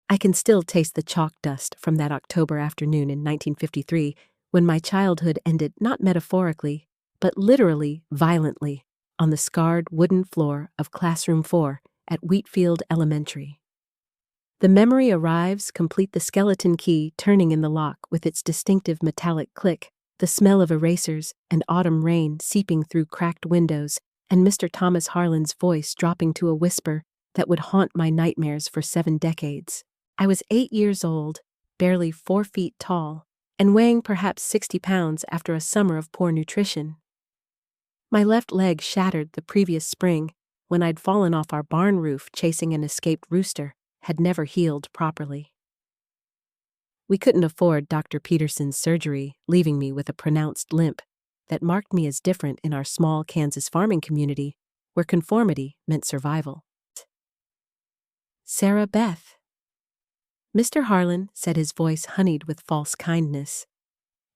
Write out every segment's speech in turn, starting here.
I can still taste the chalk dust from that October afternoon in 1953 when my childhood ended not metaphorically, but literally violently on the scarred wooden floor of Classroom 4 at Wheatfield Elementary. The memory arrives complete the skeleton key turning in the lock with its distinctive metallic click, the smell of erasers and autumn rain seeping through cracked windows, and Mr. Thomas Harlan's voice dropping to a whisper that would haunt my nightmares for 7 decades. I was 8 years old, barely 4 feet tall, and weighing perhaps 60 pounds after a summer of poor nutrition. My left leg shattered the previous spring when I'd fallen off our barn roof chasing an escaped rooster, had never healed properly. We couldn't afford Dr. Peterson's surgery, leaving me with a pronounced limp that marked me as different in our small Kansas farming community where conformity meant survival. Sarah Beth. Mr. Harlan said, his voice honeyed with false kindness.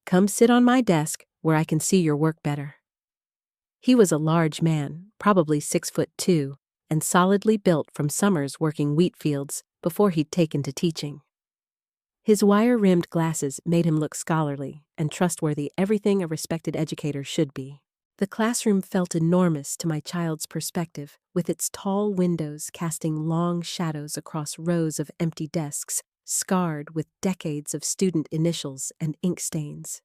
Come sit on my desk where I can see your work better. He was a large man, probably 6'2", and solidly built from summers working wheat fields before he'd taken to teaching. His wire-rimmed glasses made him look scholarly and trustworthy, everything a respected educator should be. The classroom felt enormous to my child's perspective, with its tall windows casting long shadows across rows of empty desks, scarred with decades of student initials and ink stains.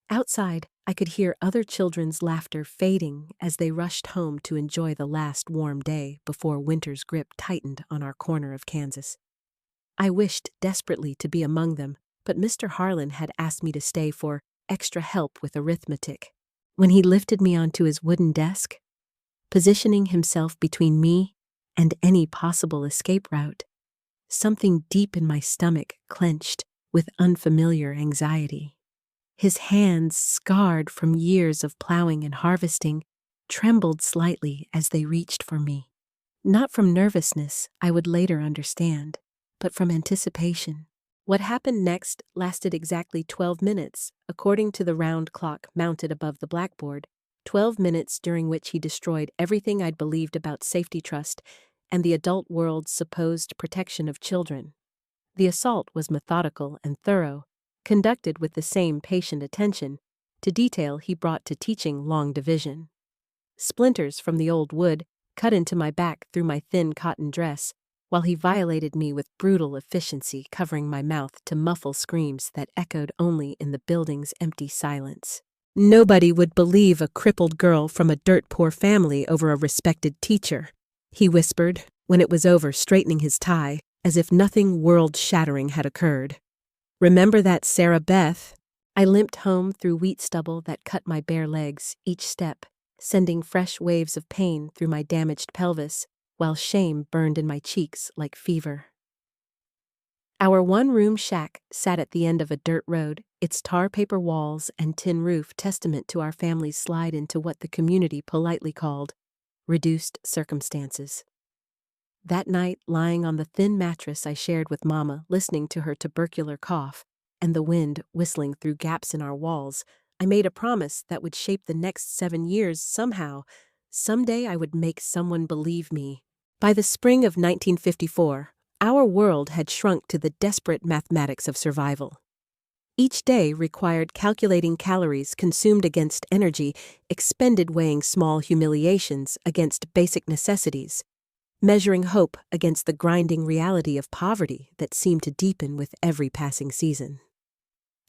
Outside, I could hear other children's laughter fading as they rushed home to enjoy the last warm day before winter's grip tightened on our corner of Kansas. I wished desperately to be among them, but Mr. Harlan had asked me to stay for extra help with arithmetic. When he lifted me onto his wooden desk, positioning himself between me and any possible escape route, something deep in my stomach clenched with unfamiliar anxiety. His hands, scarred from years of plowing and harvesting, trembled slightly as they reached for me. Not from nervousness, I would later understand, but from anticipation. What happened next lasted exactly 12 minutes, according to the round clock mounted above the blackboard, 12 minutes during which he destroyed everything I'd believed about safety trust and the adult world's supposed protection of children. The assault was methodical and thorough, conducted with the same patient attention to detail he brought to teaching long division. Splinters from the old wood cut into my back through my thin cotton dress, while he violated me with brutal efficiency, covering my mouth to muffle screams that echoed only in the building's empty silence. Nobody would believe a crippled girl from a dirt-poor family over a respected teacher, he whispered when it was over, straightening his tie, as if nothing world-shattering had occurred. Remember that, Sarah Beth? I limped home through wheat stubble that cut my bare legs each step, sending fresh waves of pain through my damaged pelvis, while shame burned in my cheeks like fever. Our one-room shack sat at the end of a dirt road, its tar paper walls and tin roof testament to our family's slide into what the community politely called reduced circumstances. That night, lying on the thin mattress I shared with Mama, listening to her tubercular cough and the wind whistling through gaps in our walls, I made a promise that would shape the next 7 years somehow. Someday I would make someone believe me. By the spring of 1954, our world had shrunk to the desperate mathematics of survival. Each day required calculating calories consumed against energy expended, weighing small humiliations against basic necessities, measuring hope against the grinding reality of poverty that seemed to deepen with every passing season.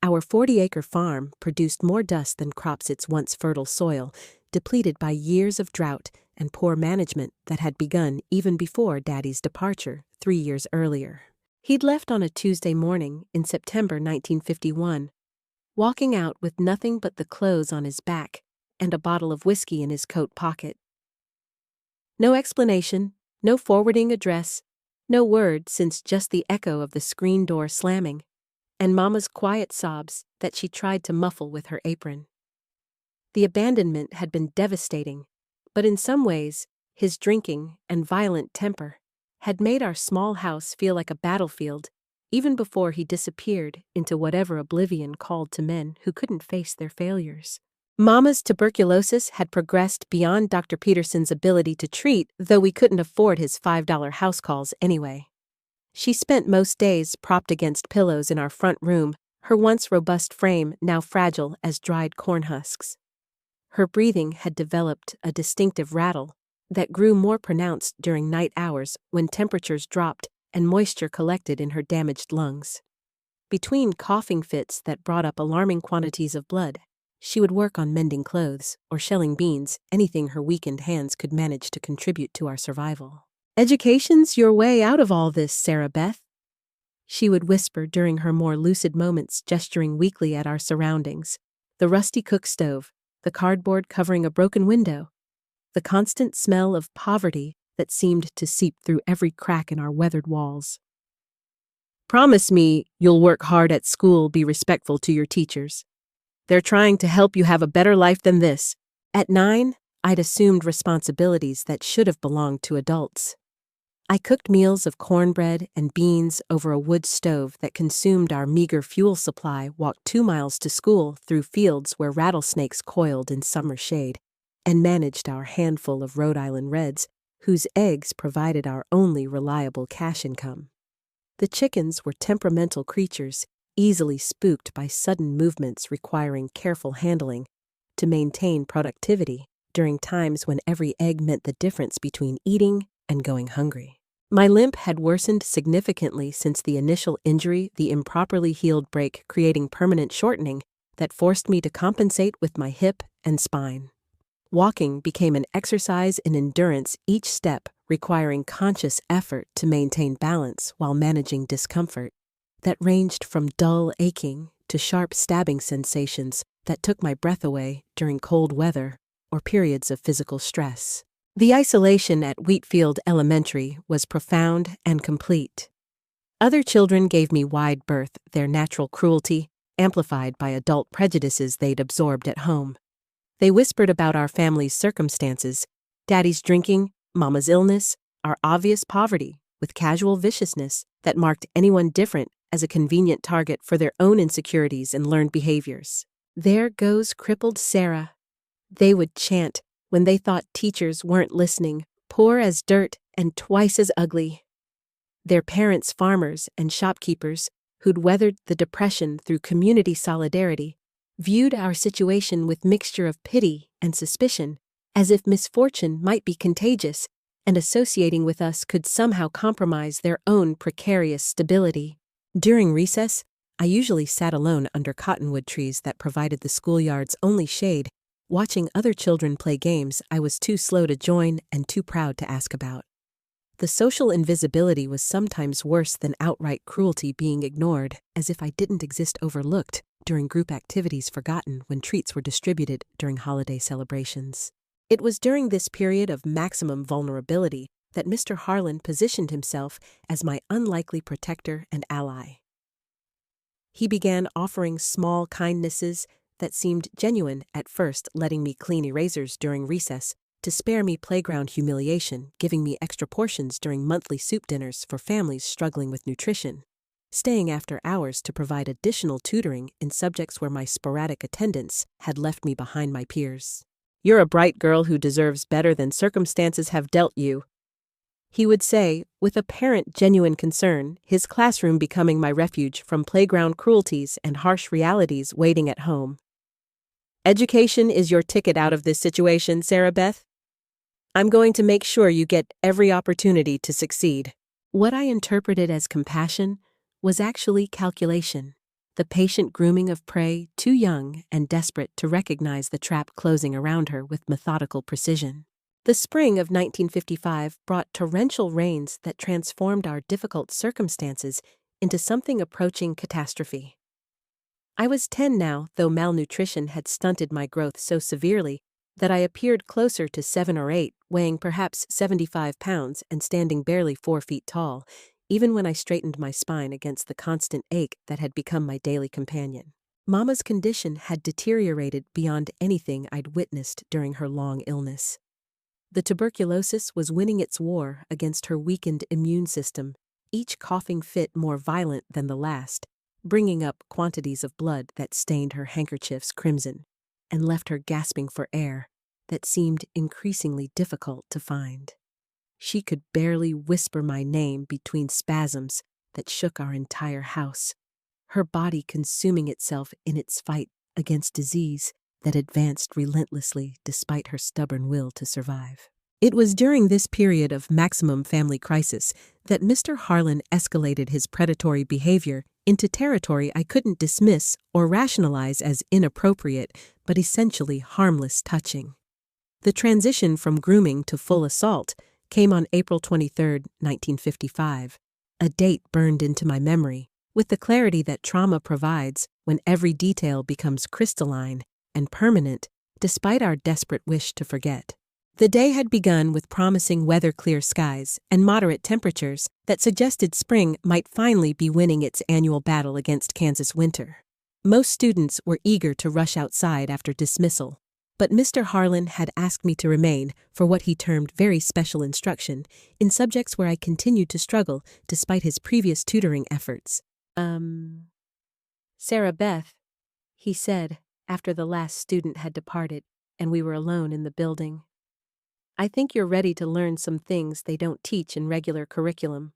Our 40-acre farm produced more dust than crops its once fertile soil, depleted by years of drought and poor management that had begun even before Daddy's departure 3 years earlier. He'd left on a Tuesday morning in September 1951, walking out with nothing but the clothes on his back and a bottle of whiskey in his coat pocket. No explanation, no forwarding address, no word since just the echo of the screen door slamming, and Mama's quiet sobs that she tried to muffle with her apron. The abandonment had been devastating, but in some ways, his drinking and violent temper had made our small house feel like a battlefield even before he disappeared into whatever oblivion called to men who couldn't face their failures. Mama's tuberculosis had progressed beyond Dr. Peterson's ability to treat, though we couldn't afford his $5 house calls anyway. She spent most days propped against pillows in our front room, her once robust frame now fragile as dried corn husks. Her breathing had developed a distinctive rattle that grew more pronounced during night hours when temperatures dropped and moisture collected in her damaged lungs. Between coughing fits that brought up alarming quantities of blood, she would work on mending clothes or shelling beans, anything her weakened hands could manage to contribute to our survival. "Education's your way out of all this, Sarah Beth," she would whisper during her more lucid moments, gesturing weakly at our surroundings: the rusty cook stove, the cardboard covering a broken window, the constant smell of poverty that seemed to seep through every crack in our weathered walls. "Promise me you'll work hard at school, be respectful to your teachers. They're trying to help you have a better life than this." At 9, I'd assumed responsibilities that should have belonged to adults. I cooked meals of cornbread and beans over a wood stove that consumed our meager fuel supply, walked 2 miles to school through fields where rattlesnakes coiled in summer shade, and managed our handful of Rhode Island Reds, whose eggs provided our only reliable cash income. The chickens were temperamental creatures, easily spooked by sudden movements requiring careful handling to maintain productivity during times when every egg meant the difference between eating and going hungry. My limp had worsened significantly since the initial injury, the improperly healed break creating permanent shortening that forced me to compensate with my hip and spine. Walking became an exercise in endurance, each step requiring conscious effort to maintain balance while managing discomfort that ranged from dull aching to sharp stabbing sensations that took my breath away during cold weather or periods of physical stress. The isolation at Wheatfield Elementary was profound and complete. Other children gave me wide berth, their natural cruelty amplified by adult prejudices they'd absorbed at home. They whispered about our family's circumstances, Daddy's drinking, Mama's illness, our obvious poverty, with casual viciousness that marked anyone different as a convenient target for their own insecurities and learned behaviors. "There goes crippled Sarah," they would chant when they thought teachers weren't listening, "poor as dirt and twice as ugly." Their parents, farmers and shopkeepers, who'd weathered the Depression through community solidarity, viewed our situation with mixture of pity and suspicion, as if misfortune might be contagious, and associating with us could somehow compromise their own precarious stability. During recess, I usually sat alone under cottonwood trees that provided the schoolyard's only shade, watching other children play games I was too slow to join and too proud to ask about. The social invisibility was sometimes worse than outright cruelty, being ignored, as if I didn't exist, overlooked during group activities, forgotten when treats were distributed during holiday celebrations. It was during this period of maximum vulnerability that Mr. Harlan positioned himself as my unlikely protector and ally. He began offering small kindnesses that seemed genuine at first, letting me clean erasers during recess to spare me playground humiliation, giving me extra portions during monthly soup dinners for families struggling with nutrition, staying after hours to provide additional tutoring in subjects where my sporadic attendance had left me behind my peers. "You're a bright girl who deserves better than circumstances have dealt you," he would say, with apparent genuine concern, his classroom becoming my refuge from playground cruelties and harsh realities waiting at home. "Education is your ticket out of this situation, Sarah Beth. I'm going to make sure you get every opportunity to succeed." What I interpreted as compassion was actually calculation, the patient grooming of prey too young and desperate to recognize the trap closing around her with methodical precision. The spring of 1955 brought torrential rains that transformed our difficult circumstances into something approaching catastrophe. I was 10 now, though malnutrition had stunted my growth so severely that I appeared closer to 7 or 8, weighing perhaps 75 pounds and standing barely 4 feet tall, even when I straightened my spine against the constant ache that had become my daily companion. Mama's condition had deteriorated beyond anything I'd witnessed during her long illness. The tuberculosis was winning its war against her weakened immune system, each coughing fit more violent than the last, bringing up quantities of blood that stained her handkerchiefs crimson and left her gasping for air that seemed increasingly difficult to find. She could barely whisper my name between spasms that shook our entire house, her body consuming itself in its fight against disease that advanced relentlessly despite her stubborn will to survive. It was during this period of maximum family crisis that Mr. Harlan escalated his predatory behavior into territory I couldn't dismiss or rationalize as inappropriate but essentially harmless touching. The transition from grooming to full assault came on April 23, 1955, a date burned into my memory with the clarity that trauma provides when every detail becomes crystalline and permanent despite our desperate wish to forget. The day had begun with promising weather-clear skies and moderate temperatures that suggested spring might finally be winning its annual battle against Kansas winter. Most students were eager to rush outside after dismissal, but Mr. Harlan had asked me to remain for what he termed very special instruction in subjects where I continued to struggle despite his previous tutoring efforts. Sarah Beth, he said after the last student had departed and we were alone in the building. I think you're ready to learn some things they don't teach in regular curriculum.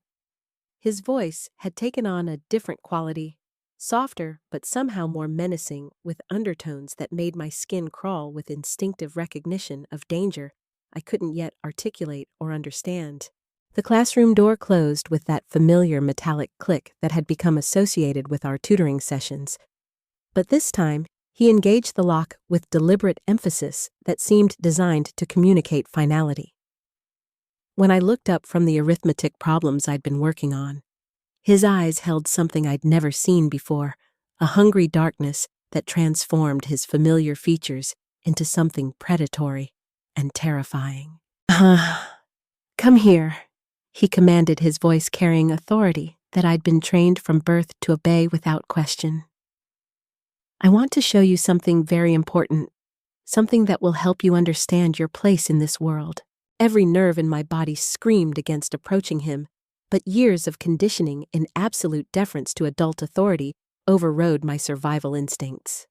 His voice had taken on a different quality, softer but somehow more menacing, with undertones that made my skin crawl with instinctive recognition of danger I couldn't yet articulate or understand. The classroom door closed with that familiar metallic click that had become associated with our tutoring sessions. But this time, he engaged the lock with deliberate emphasis that seemed designed to communicate finality. When I looked up from the arithmetic problems I'd been working on, his eyes held something I'd never seen before, a hungry darkness that transformed his familiar features into something predatory and terrifying. Come here, he commanded, his voice carrying authority that I'd been trained from birth to obey without question. I want to show you something very important, something that will help you understand your place in this world. Every nerve in my body screamed against approaching him, but years of conditioning in absolute deference to adult authority overrode my survival instincts.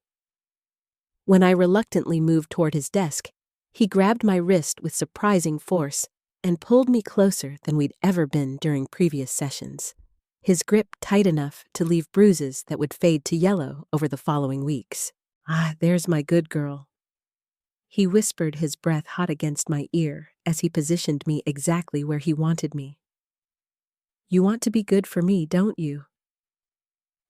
When I reluctantly moved toward his desk, he grabbed my wrist with surprising force and pulled me closer than we'd ever been during previous sessions, his grip tight enough to leave bruises that would fade to yellow over the following weeks. There's my good girl. He whispered, his breath hot against my ear as he positioned me exactly where he wanted me. You want to be good for me, don't you?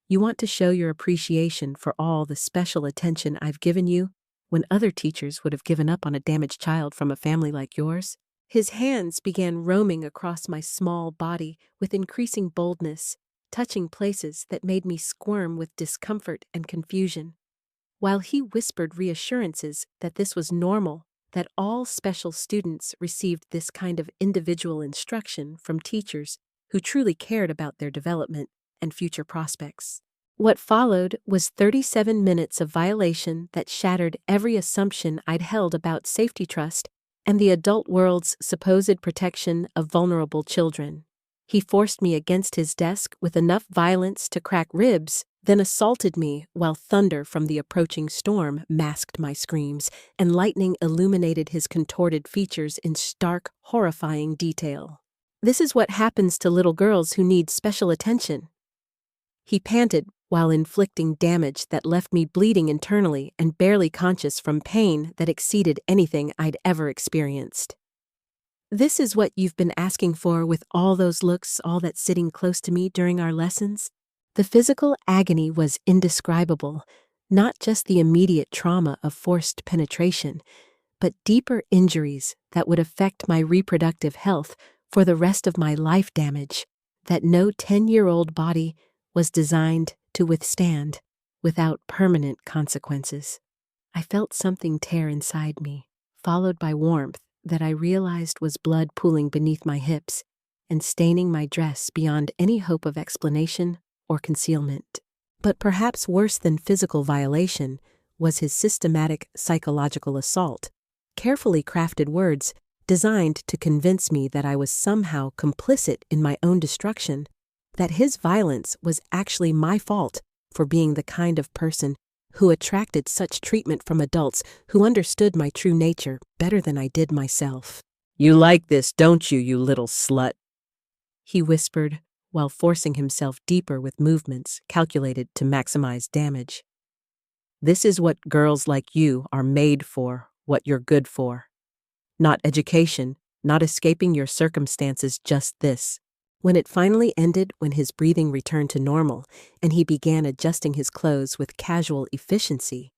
You want to show your appreciation for all the special attention I've given you when other teachers would have given up on a damaged child from a family like yours? His hands began roaming across my small body with increasing boldness, touching places that made me squirm with discomfort and confusion, while he whispered reassurances that this was normal, that all special students received this kind of individual instruction from teachers who truly cared about their development and future prospects. What followed was 37 minutes of violation that shattered every assumption I'd held about safety trust and the adult world's supposed protection of vulnerable children. He forced me against his desk with enough violence to crack ribs, then assaulted me while thunder from the approaching storm masked my screams and lightning illuminated his contorted features in stark, horrifying detail. This is what happens to little girls who need special attention. He panted while inflicting damage that left me bleeding internally and barely conscious from pain that exceeded anything I'd ever experienced. This is what you've been asking for with all those looks, all that sitting close to me during our lessons? The physical agony was indescribable, not just the immediate trauma of forced penetration, but deeper injuries that would affect my reproductive health for the rest of my life, damage that no 10-year-old body was designed to withstand without permanent consequences. I felt something tear inside me, followed by warmth that I realized was blood pooling beneath my hips and staining my dress beyond any hope of explanation or concealment. But perhaps worse than physical violation was his systematic psychological assault, carefully crafted words designed to convince me that I was somehow complicit in my own destruction, that his violence was actually my fault for being the kind of person who attracted such treatment from adults who understood my true nature better than I did myself. You like this, don't you, you little slut? He whispered, while forcing himself deeper with movements calculated to maximize damage. This is what girls like you are made for, what you're good for. Not education, not escaping your circumstances, just this. When it finally ended, when his breathing returned to normal, and he began adjusting his clothes with casual efficiency,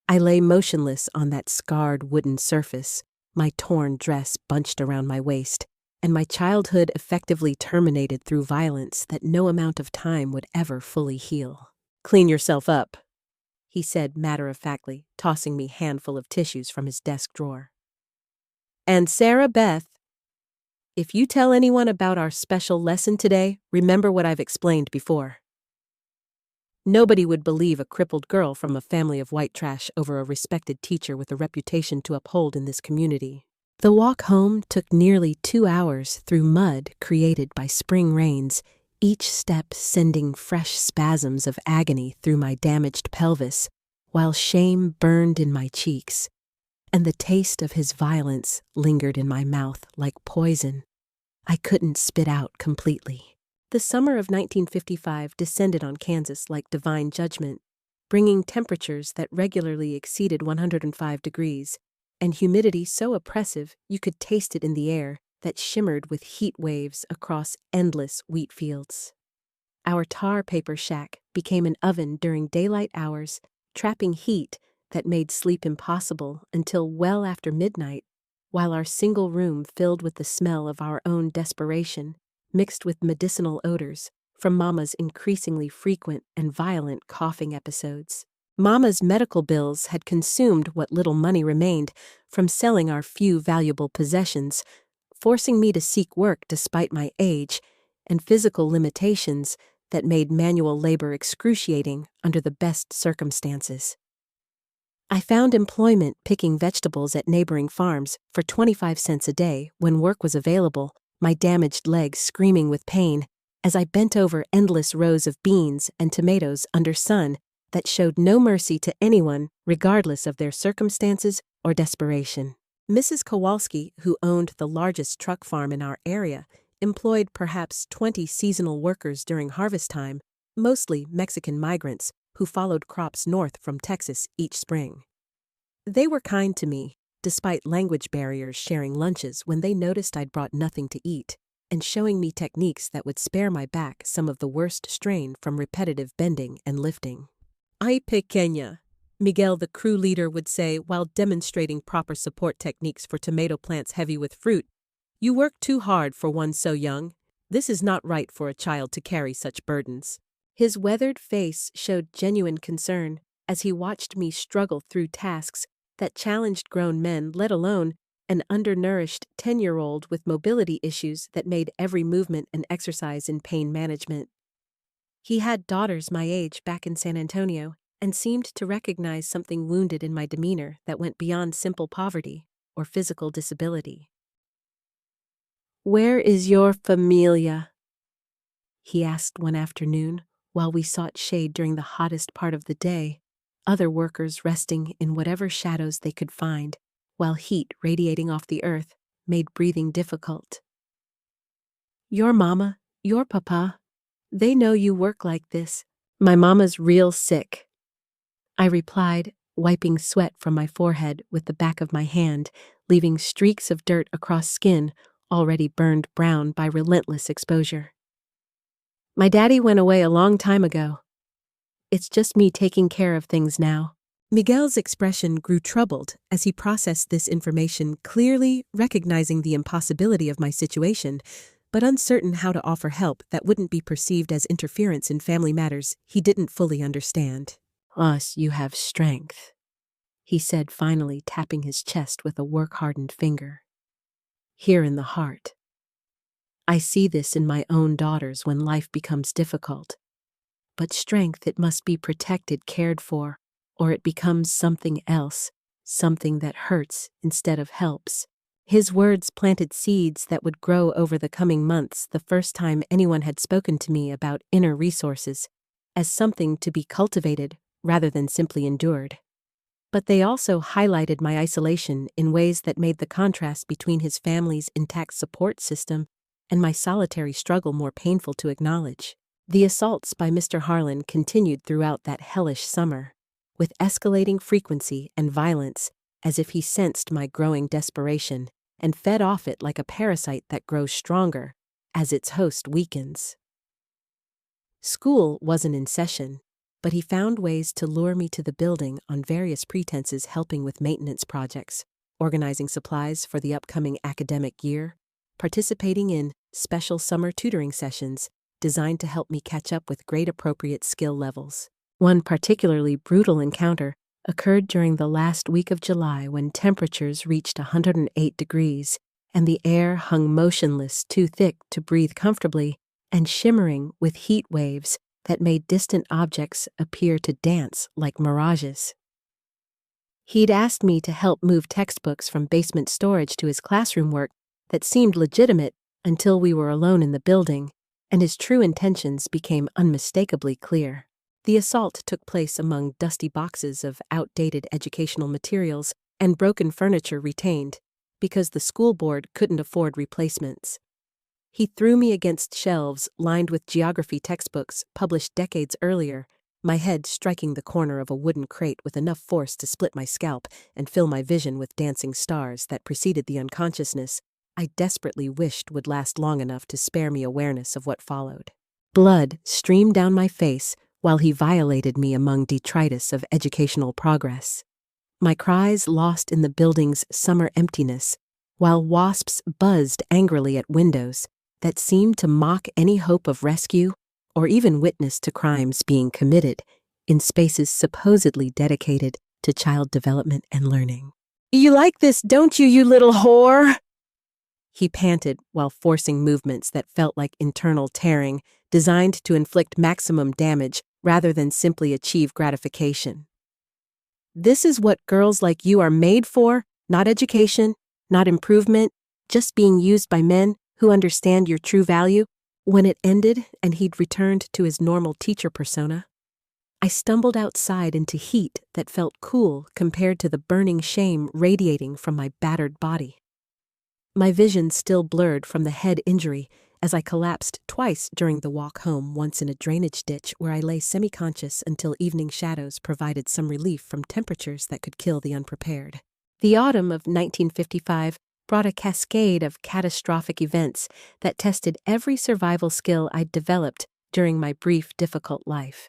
I lay motionless on that scarred wooden surface, my torn dress bunched around my waist, and my childhood effectively terminated through violence that no amount of time would ever fully heal. Clean yourself up, he said matter-of-factly, tossing me a handful of tissues from his desk drawer. And Sarah Beth, if you tell anyone about our special lesson today, remember what I've explained before. Nobody would believe a crippled girl from a family of white trash over a respected teacher with a reputation to uphold in this community. The walk home took nearly 2 hours through mud created by spring rains, each step sending fresh spasms of agony through my damaged pelvis, while shame burned in my cheeks, and the taste of his violence lingered in my mouth like poison I couldn't spit out completely. The summer of 1955 descended on Kansas like divine judgment, bringing temperatures that regularly exceeded 105 degrees, and humidity so oppressive you could taste it in the air that shimmered with heat waves across endless wheat fields. Our tar paper shack became an oven during daylight hours, trapping heat that made sleep impossible until well after midnight, while our single room filled with the smell of our own desperation, mixed with medicinal odors from Mama's increasingly frequent and violent coughing episodes. Mama's medical bills had consumed what little money remained from selling our few valuable possessions, forcing me to seek work despite my age and physical limitations that made manual labor excruciating under the best circumstances. I found employment picking vegetables at neighboring farms for 25 cents a day when work was available, my damaged legs screaming with pain as I bent over endless rows of beans and tomatoes under sun that showed no mercy to anyone regardless of their circumstances or desperation. Mrs. Kowalski, who owned the largest truck farm in our area, employed perhaps 20 seasonal workers during harvest time, mostly Mexican migrants who followed crops north from Texas each spring. They were kind to me, despite language barriers, sharing lunches when they noticed I'd brought nothing to eat, and showing me techniques that would spare my back some of the worst strain from repetitive bending and lifting. Ay pequeña, Miguel the crew leader would say while demonstrating proper support techniques for tomato plants heavy with fruit. You work too hard for one so young. This is not right for a child to carry such burdens. His weathered face showed genuine concern as he watched me struggle through tasks that challenged grown men, let alone an undernourished 10-year-old with mobility issues that made every movement an exercise in pain management. He had daughters my age back in San Antonio and seemed to recognize something wounded in my demeanor that went beyond simple poverty or physical disability. "Where is your familia?" he asked one afternoon while we sought shade during the hottest part of the day, other workers resting in whatever shadows they could find, while heat radiating off the earth made breathing difficult. "Your mama, your papa, they know you work like this. My mama's real sick," I replied, wiping sweat from my forehead with the back of my hand, leaving streaks of dirt across skin already burned brown by relentless exposure. "My daddy went away a long time ago. It's just me taking care of things now." Miguel's expression grew troubled as he processed this information, clearly recognizing the impossibility of my situation, but uncertain how to offer help that wouldn't be perceived as interference in family matters he didn't fully understand. "Us, you have strength," he said, finally tapping his chest with a work-hardened finger. "Here in the heart. I see this in my own daughters when life becomes difficult. But strength, it must be protected, cared for, or it becomes something else, something that hurts instead of helps." His words planted seeds that would grow over the coming months, the first time anyone had spoken to me about inner resources as something to be cultivated rather than simply endured. But they also highlighted my isolation in ways that made the contrast between his family's intact support system and my solitary struggle more painful to acknowledge. The assaults by Mr. Harlan continued throughout that hellish summer, with escalating frequency and violence, as if he sensed my growing desperation and fed off it like a parasite that grows stronger as its host weakens. School wasn't in session, but he found ways to lure me to the building on various pretenses, helping with maintenance projects, organizing supplies for the upcoming academic year, participating in special summer tutoring sessions designed to help me catch up with grade-appropriate skill levels. One particularly brutal encounter occurred during the last week of July when temperatures reached 108 degrees and the air hung motionless, too thick to breathe comfortably, and shimmering with heat waves that made distant objects appear to dance like mirages. He'd asked me to help move textbooks from basement storage to his classroom work that seemed legitimate until we were alone in the building, and his true intentions became unmistakably clear. The assault took place among dusty boxes of outdated educational materials and broken furniture retained because the school board couldn't afford replacements. He threw me against shelves lined with geography textbooks published decades earlier, my head striking the corner of a wooden crate with enough force to split my scalp and fill my vision with dancing stars that preceded the unconsciousness I desperately wished would last long enough to spare me awareness of what followed. Blood streamed down my face while he violated me among detritus of educational progress. My cries lost in the building's summer emptiness, while wasps buzzed angrily at windows that seemed to mock any hope of rescue or even witness to crimes being committed in spaces supposedly dedicated to child development and learning. "You like this, don't you, you little whore?" He panted while forcing movements that felt like internal tearing, designed to inflict maximum damage rather than simply achieve gratification. "This is what girls like you are made for, not education, not improvement, just being used by men who understand your true value." When it ended and he'd returned to his normal teacher persona, I stumbled outside into heat that felt cool compared to the burning shame radiating from my battered body. My vision still blurred from the head injury as I collapsed twice during the walk home, once in a drainage ditch where I lay semi-conscious until evening shadows provided some relief from temperatures that could kill the unprepared. The autumn of 1955 brought a cascade of catastrophic events that tested every survival skill I'd developed during my brief, difficult life.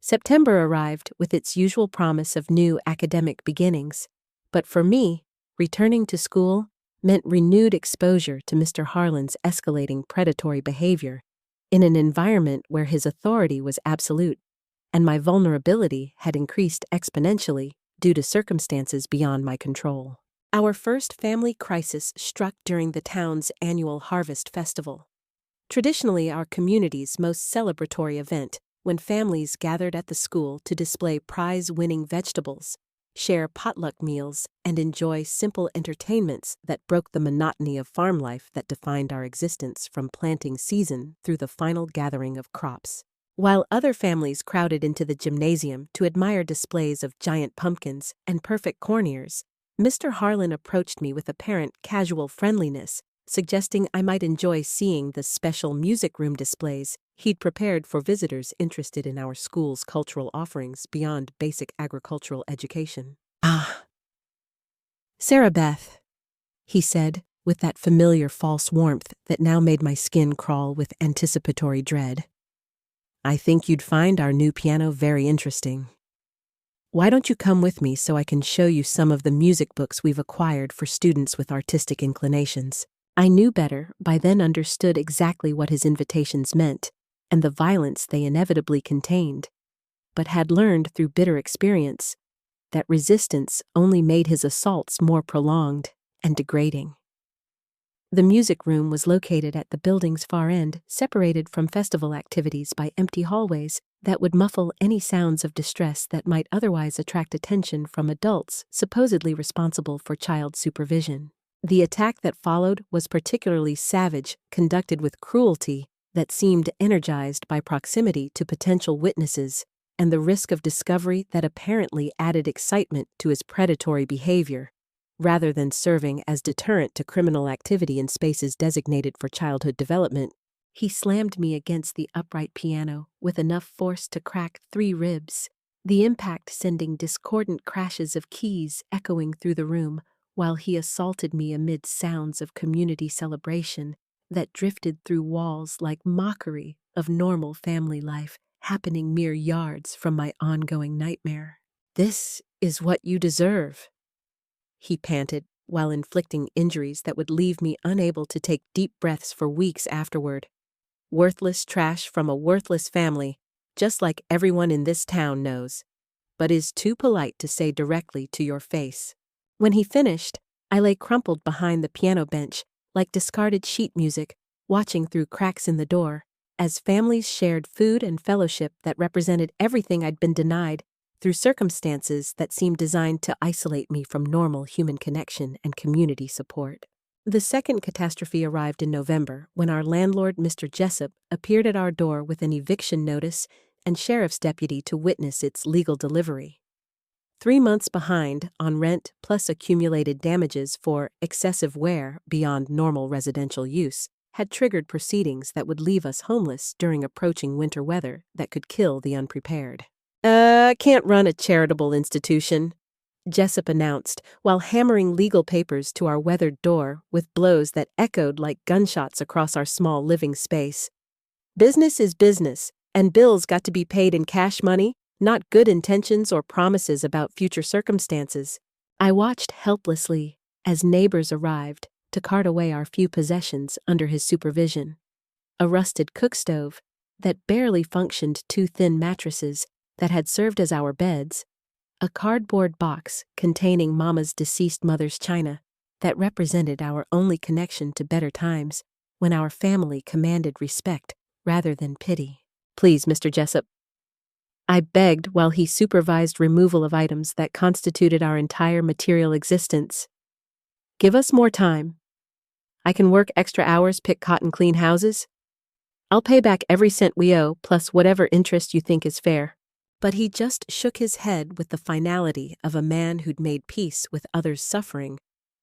September arrived with its usual promise of new academic beginnings, but for me, returning to school meant renewed exposure to Mr. Harlan's escalating predatory behavior in an environment where his authority was absolute, and my vulnerability had increased exponentially due to circumstances beyond my control. Our first family crisis struck during the town's annual Harvest Festival. Traditionally our community's most celebratory event, when families gathered at the school to display prize-winning vegetables, share potluck meals, and enjoy simple entertainments that broke the monotony of farm life that defined our existence from planting season through the final gathering of crops. While other families crowded into the gymnasium to admire displays of giant pumpkins and perfect corn ears, Mr. Harlan approached me with apparent casual friendliness, suggesting I might enjoy seeing the special music room displays he'd prepared for visitors interested in our school's cultural offerings beyond basic agricultural education. "Ah, Sarah Beth," he said, with that familiar false warmth that now made my skin crawl with anticipatory dread. "I think you'd find our new piano very interesting. Why don't you come with me so I can show you some of the music books we've acquired for students with artistic inclinations?" I knew better, by then understood exactly what his invitations meant and the violence they inevitably contained, but had learned through bitter experience that resistance only made his assaults more prolonged and degrading. The music room was located at the building's far end, separated from festival activities by empty hallways that would muffle any sounds of distress that might otherwise attract attention from adults supposedly responsible for child supervision. The attack that followed was particularly savage, conducted with cruelty that seemed energized by proximity to potential witnesses and the risk of discovery that apparently added excitement to his predatory behavior, rather than serving as deterrent to criminal activity in spaces designated for childhood development. He slammed me against the upright piano with enough force to crack 3 ribs, the impact sending discordant crashes of keys echoing through the room, while he assaulted me amid sounds of community celebration that drifted through walls like mockery of normal family life happening mere yards from my ongoing nightmare. "This is what you deserve," he panted, while inflicting injuries that would leave me unable to take deep breaths for weeks afterward. "Worthless trash from a worthless family, just like everyone in this town knows, but is too polite to say directly to your face." When he finished, I lay crumpled behind the piano bench, like discarded sheet music, watching through cracks in the door, as families shared food and fellowship that represented everything I'd been denied through circumstances that seemed designed to isolate me from normal human connection and community support. The second catastrophe arrived in November, when our landlord, Mr. Jessup, appeared at our door with an eviction notice and sheriff's deputy to witness its legal delivery. 3 months behind on rent plus accumulated damages for excessive wear beyond normal residential use had triggered proceedings that would leave us homeless during approaching winter weather that could kill the unprepared. Can't run a charitable institution," Jessup announced, while hammering legal papers to our weathered door with blows that echoed like gunshots across our small living space. "Business is business, and bills got to be paid in cash money, not good intentions or promises about future circumstances." I watched helplessly as neighbors arrived to cart away our few possessions under his supervision. A rusted cookstove that barely functioned, 2 thin mattresses that had served as our beds, a cardboard box containing Mama's deceased mother's china that represented our only connection to better times when our family commanded respect rather than pity. "Please, Mr. Jessup," I begged while he supervised removal of items that constituted our entire material existence. "Give us more time. I can work extra hours, pick cotton, clean houses. I'll pay back every cent we owe, plus whatever interest you think is fair." But he just shook his head with the finality of a man who'd made peace with others' suffering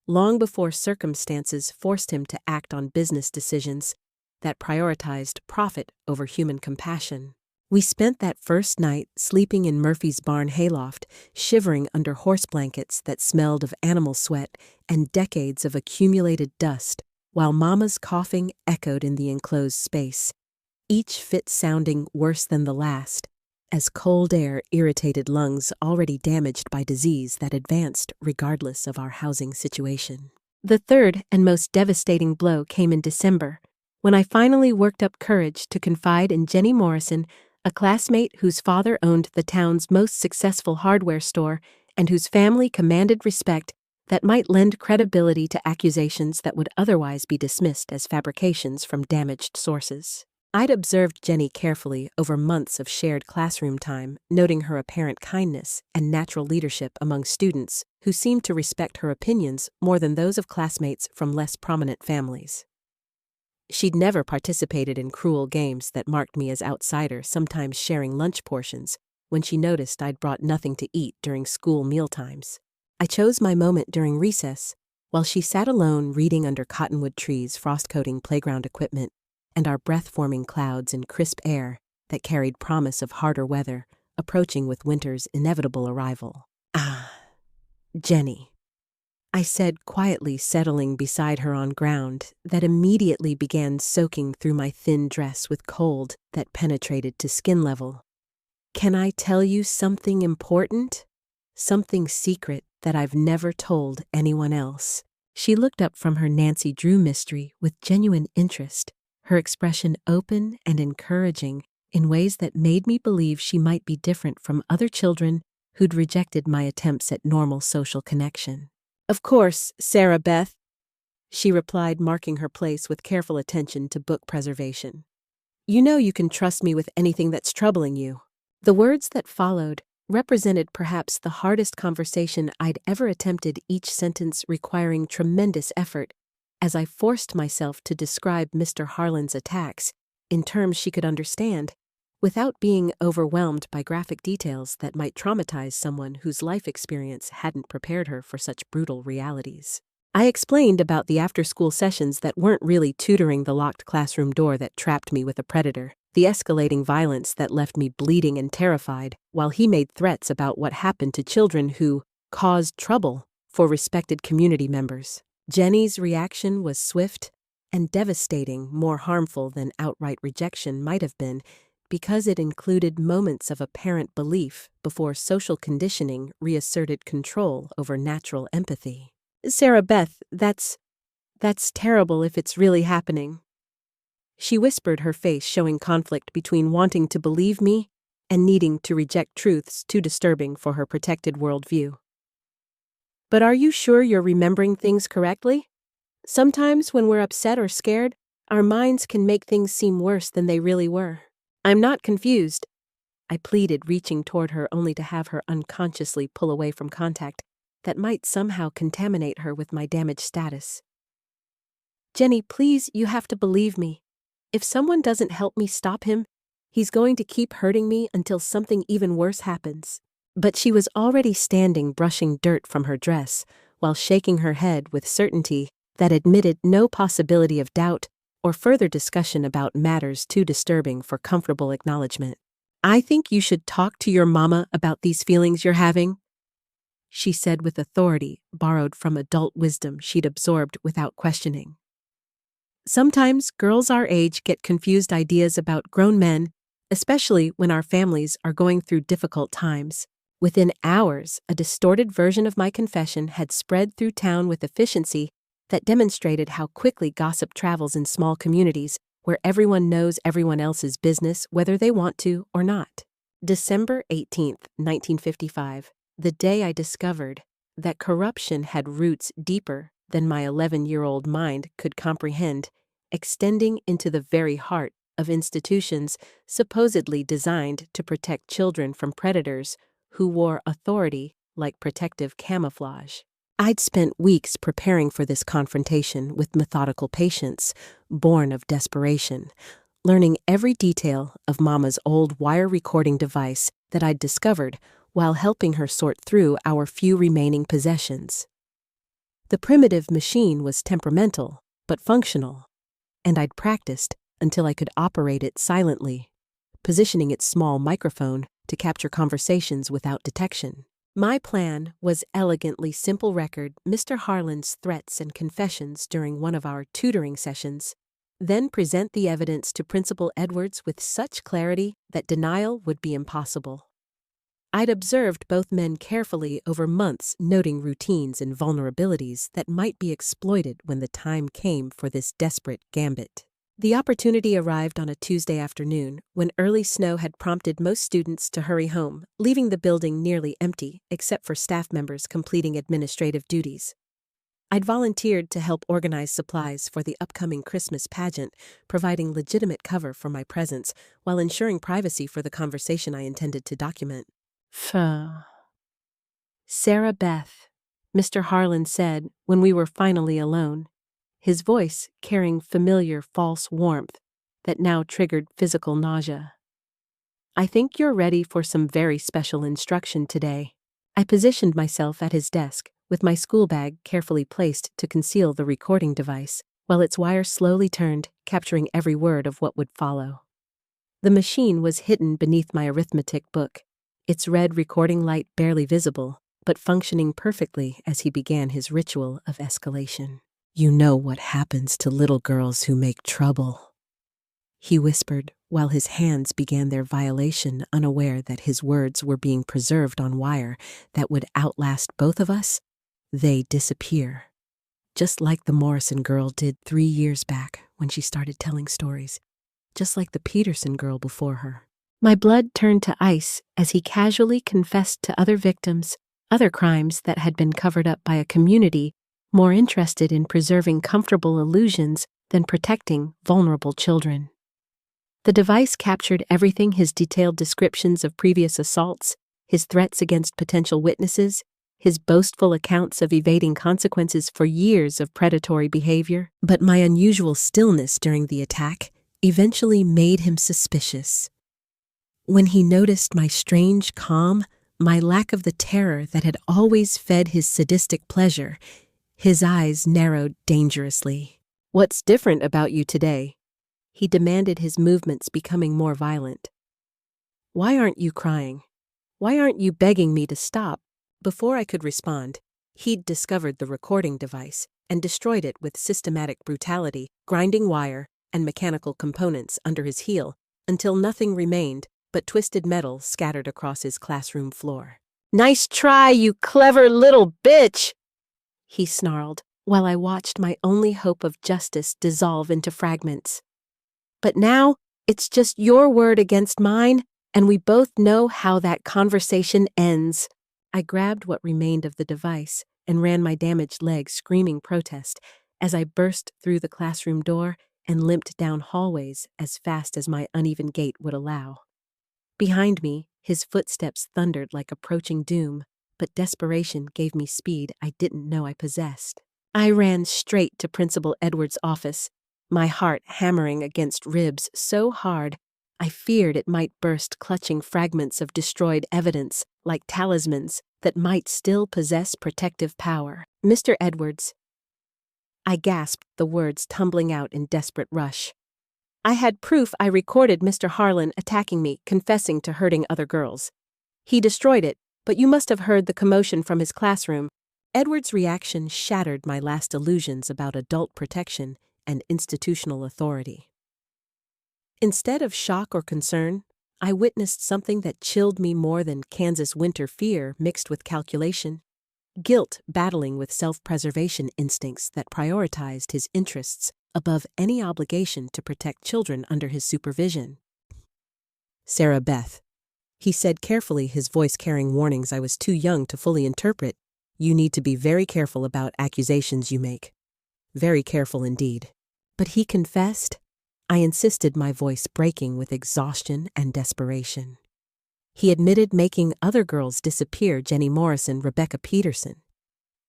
long before circumstances forced him to act on business decisions that prioritized profit over human compassion. We spent that first night sleeping in Murphy's barn hayloft, shivering under horse blankets that smelled of animal sweat and decades of accumulated dust, while Mama's coughing echoed in the enclosed space, each fit sounding worse than the last, as cold air irritated lungs already damaged by disease that advanced regardless of our housing situation. The third and most devastating blow came in December, when I finally worked up courage to confide in Jenny Morrison, a classmate whose father owned the town's most successful hardware store and whose family commanded respect that might lend credibility to accusations that would otherwise be dismissed as fabrications from damaged sources. I'd observed Jenny carefully over months of shared classroom time, noting her apparent kindness and natural leadership among students who seemed to respect her opinions more than those of classmates from less prominent families. She'd never participated in cruel games that marked me as outsider, sometimes sharing lunch portions when she noticed I'd brought nothing to eat during school mealtimes. I chose my moment during recess, while she sat alone reading under cottonwood trees, frost-coating playground equipment, and our breath-forming clouds in crisp air that carried promise of harder weather, approaching with winter's inevitable arrival. "Ah, Jenny," I said quietly, settling beside her on ground that immediately began soaking through my thin dress with cold that penetrated to skin level. "Can I tell you something important? Something secret that I've never told anyone else." She looked up from her Nancy Drew mystery with genuine interest, her expression open and encouraging in ways that made me believe she might be different from other children who'd rejected my attempts at normal social connection. "Of course, Sarah Beth," she replied, marking her place with careful attention to book preservation. "You know you can trust me with anything that's troubling you." The words that followed represented perhaps the hardest conversation I'd ever attempted, each sentence requiring tremendous effort, as I forced myself to describe Mr. Harlan's attacks in terms she could understand, without being overwhelmed by graphic details that might traumatize someone whose life experience hadn't prepared her for such brutal realities. I explained about the after-school sessions that weren't really tutoring, the locked classroom door that trapped me with a predator, the escalating violence that left me bleeding and terrified, while he made threats about what happened to children who caused trouble for respected community members. Jenny's reaction was swift and devastating, more harmful than outright rejection might have been, because it included moments of apparent belief before social conditioning reasserted control over natural empathy. "Sarah Beth, that's terrible if it's really happening," she whispered, her face showing conflict between wanting to believe me and needing to reject truths too disturbing for her protected worldview. "But are you sure you're remembering things correctly? Sometimes when we're upset or scared, our minds can make things seem worse than they really were." "I'm not confused," I pleaded, reaching toward her only to have her unconsciously pull away from contact that might somehow contaminate her with my damaged status. "Jenny, please, you have to believe me. If someone doesn't help me stop him, he's going to keep hurting me until something even worse happens." But she was already standing, brushing dirt from her dress, while shaking her head with certainty that admitted no possibility of doubt or further discussion about matters too disturbing for comfortable acknowledgement. "I think you should talk to your mama about these feelings you're having," she said with authority borrowed from adult wisdom she'd absorbed without questioning. "Sometimes girls our age get confused ideas about grown men, especially when our families are going through difficult times." Within hours, a distorted version of my confession had spread through town with efficiency that demonstrated how quickly gossip travels in small communities where everyone knows everyone else's business whether they want to or not. December 18th, 1955, the day I discovered that corruption had roots deeper than my 11-year-old mind could comprehend, extending into the very heart of institutions supposedly designed to protect children from predators who wore authority like protective camouflage. I'd spent weeks preparing for this confrontation with methodical patience, born of desperation, learning every detail of Mama's old wire recording device that I'd discovered while helping her sort through our few remaining possessions. The primitive machine was temperamental, but functional, and I'd practiced until I could operate it silently, positioning its small microphone to capture conversations without detection. My plan was elegantly simple: record Mr. Harlan's threats and confessions during one of our tutoring sessions, then present the evidence to Principal Edwards with such clarity that denial would be impossible. I'd observed both men carefully over months, noting routines and vulnerabilities that might be exploited when the time came for this desperate gambit. The opportunity arrived on a Tuesday afternoon when early snow had prompted most students to hurry home, leaving the building nearly empty except for staff members completing administrative duties. I'd volunteered to help organize supplies for the upcoming Christmas pageant, providing legitimate cover for my presence while ensuring privacy for the conversation I intended to document. "Sarah Beth," Mr. Harlan said when we were finally alone, his voice carrying familiar false warmth that now triggered physical nausea. "I think you're ready for some very special instruction today." I positioned myself at his desk, with my school bag carefully placed to conceal the recording device, while its wire slowly turned, capturing every word of what would follow. The machine was hidden beneath my arithmetic book, its red recording light barely visible, but functioning perfectly as he began his ritual of escalation. "You know what happens to little girls who make trouble," he whispered, while his hands began their violation, unaware that his words were being preserved on wire that would outlast both of us. "They disappear, just like the Morrison girl did 3 years back when she started telling stories, just like the Peterson girl before her." My blood turned to ice as he casually confessed to other victims, other crimes that had been covered up by a community more interested in preserving comfortable illusions than protecting vulnerable children. The device captured everything: his detailed descriptions of previous assaults, his threats against potential witnesses, his boastful accounts of evading consequences for years of predatory behavior. But my unusual stillness during the attack eventually made him suspicious. When he noticed my strange calm, my lack of the terror that had always fed his sadistic pleasure, his eyes narrowed dangerously. "What's different about you today?" he demanded, his movements becoming more violent. "Why aren't you crying? Why aren't you begging me to stop?" Before I could respond, he'd discovered the recording device and destroyed it with systematic brutality, grinding wire and mechanical components under his heel until nothing remained but twisted metal scattered across his classroom floor. "Nice try, you clever little bitch!" he snarled, while I watched my only hope of justice dissolve into fragments. "But now, it's just your word against mine, and we both know how that conversation ends." I grabbed what remained of the device and ran my damaged leg screaming protest as I burst through the classroom door and limped down hallways as fast as my uneven gait would allow. Behind me, his footsteps thundered like approaching doom, but desperation gave me speed I didn't know I possessed. I ran straight to Principal Edwards' office, my heart hammering against ribs so hard I feared it might burst, clutching fragments of destroyed evidence like talismans that might still possess protective power. "Mr. Edwards." I gasped, the words tumbling out in desperate rush. I had proof I recorded Mr. Harlan attacking me, confessing to hurting other girls. He destroyed it, but you must have heard the commotion from his classroom. Edward's reaction shattered my last illusions about adult protection and institutional authority. Instead of shock or concern, I witnessed something that chilled me more than Kansas winter fear mixed with calculation. Guilt battling with self-preservation instincts that prioritized his interests above any obligation to protect children under his supervision. "Sarah Beth," he said carefully, his voice carrying warnings I was too young to fully interpret, "you need to be very careful about accusations you make. Very careful indeed." "But he confessed," I insisted, my voice breaking with exhaustion and desperation. "He admitted making other girls disappear, Jenny Morrison, Rebecca Peterson.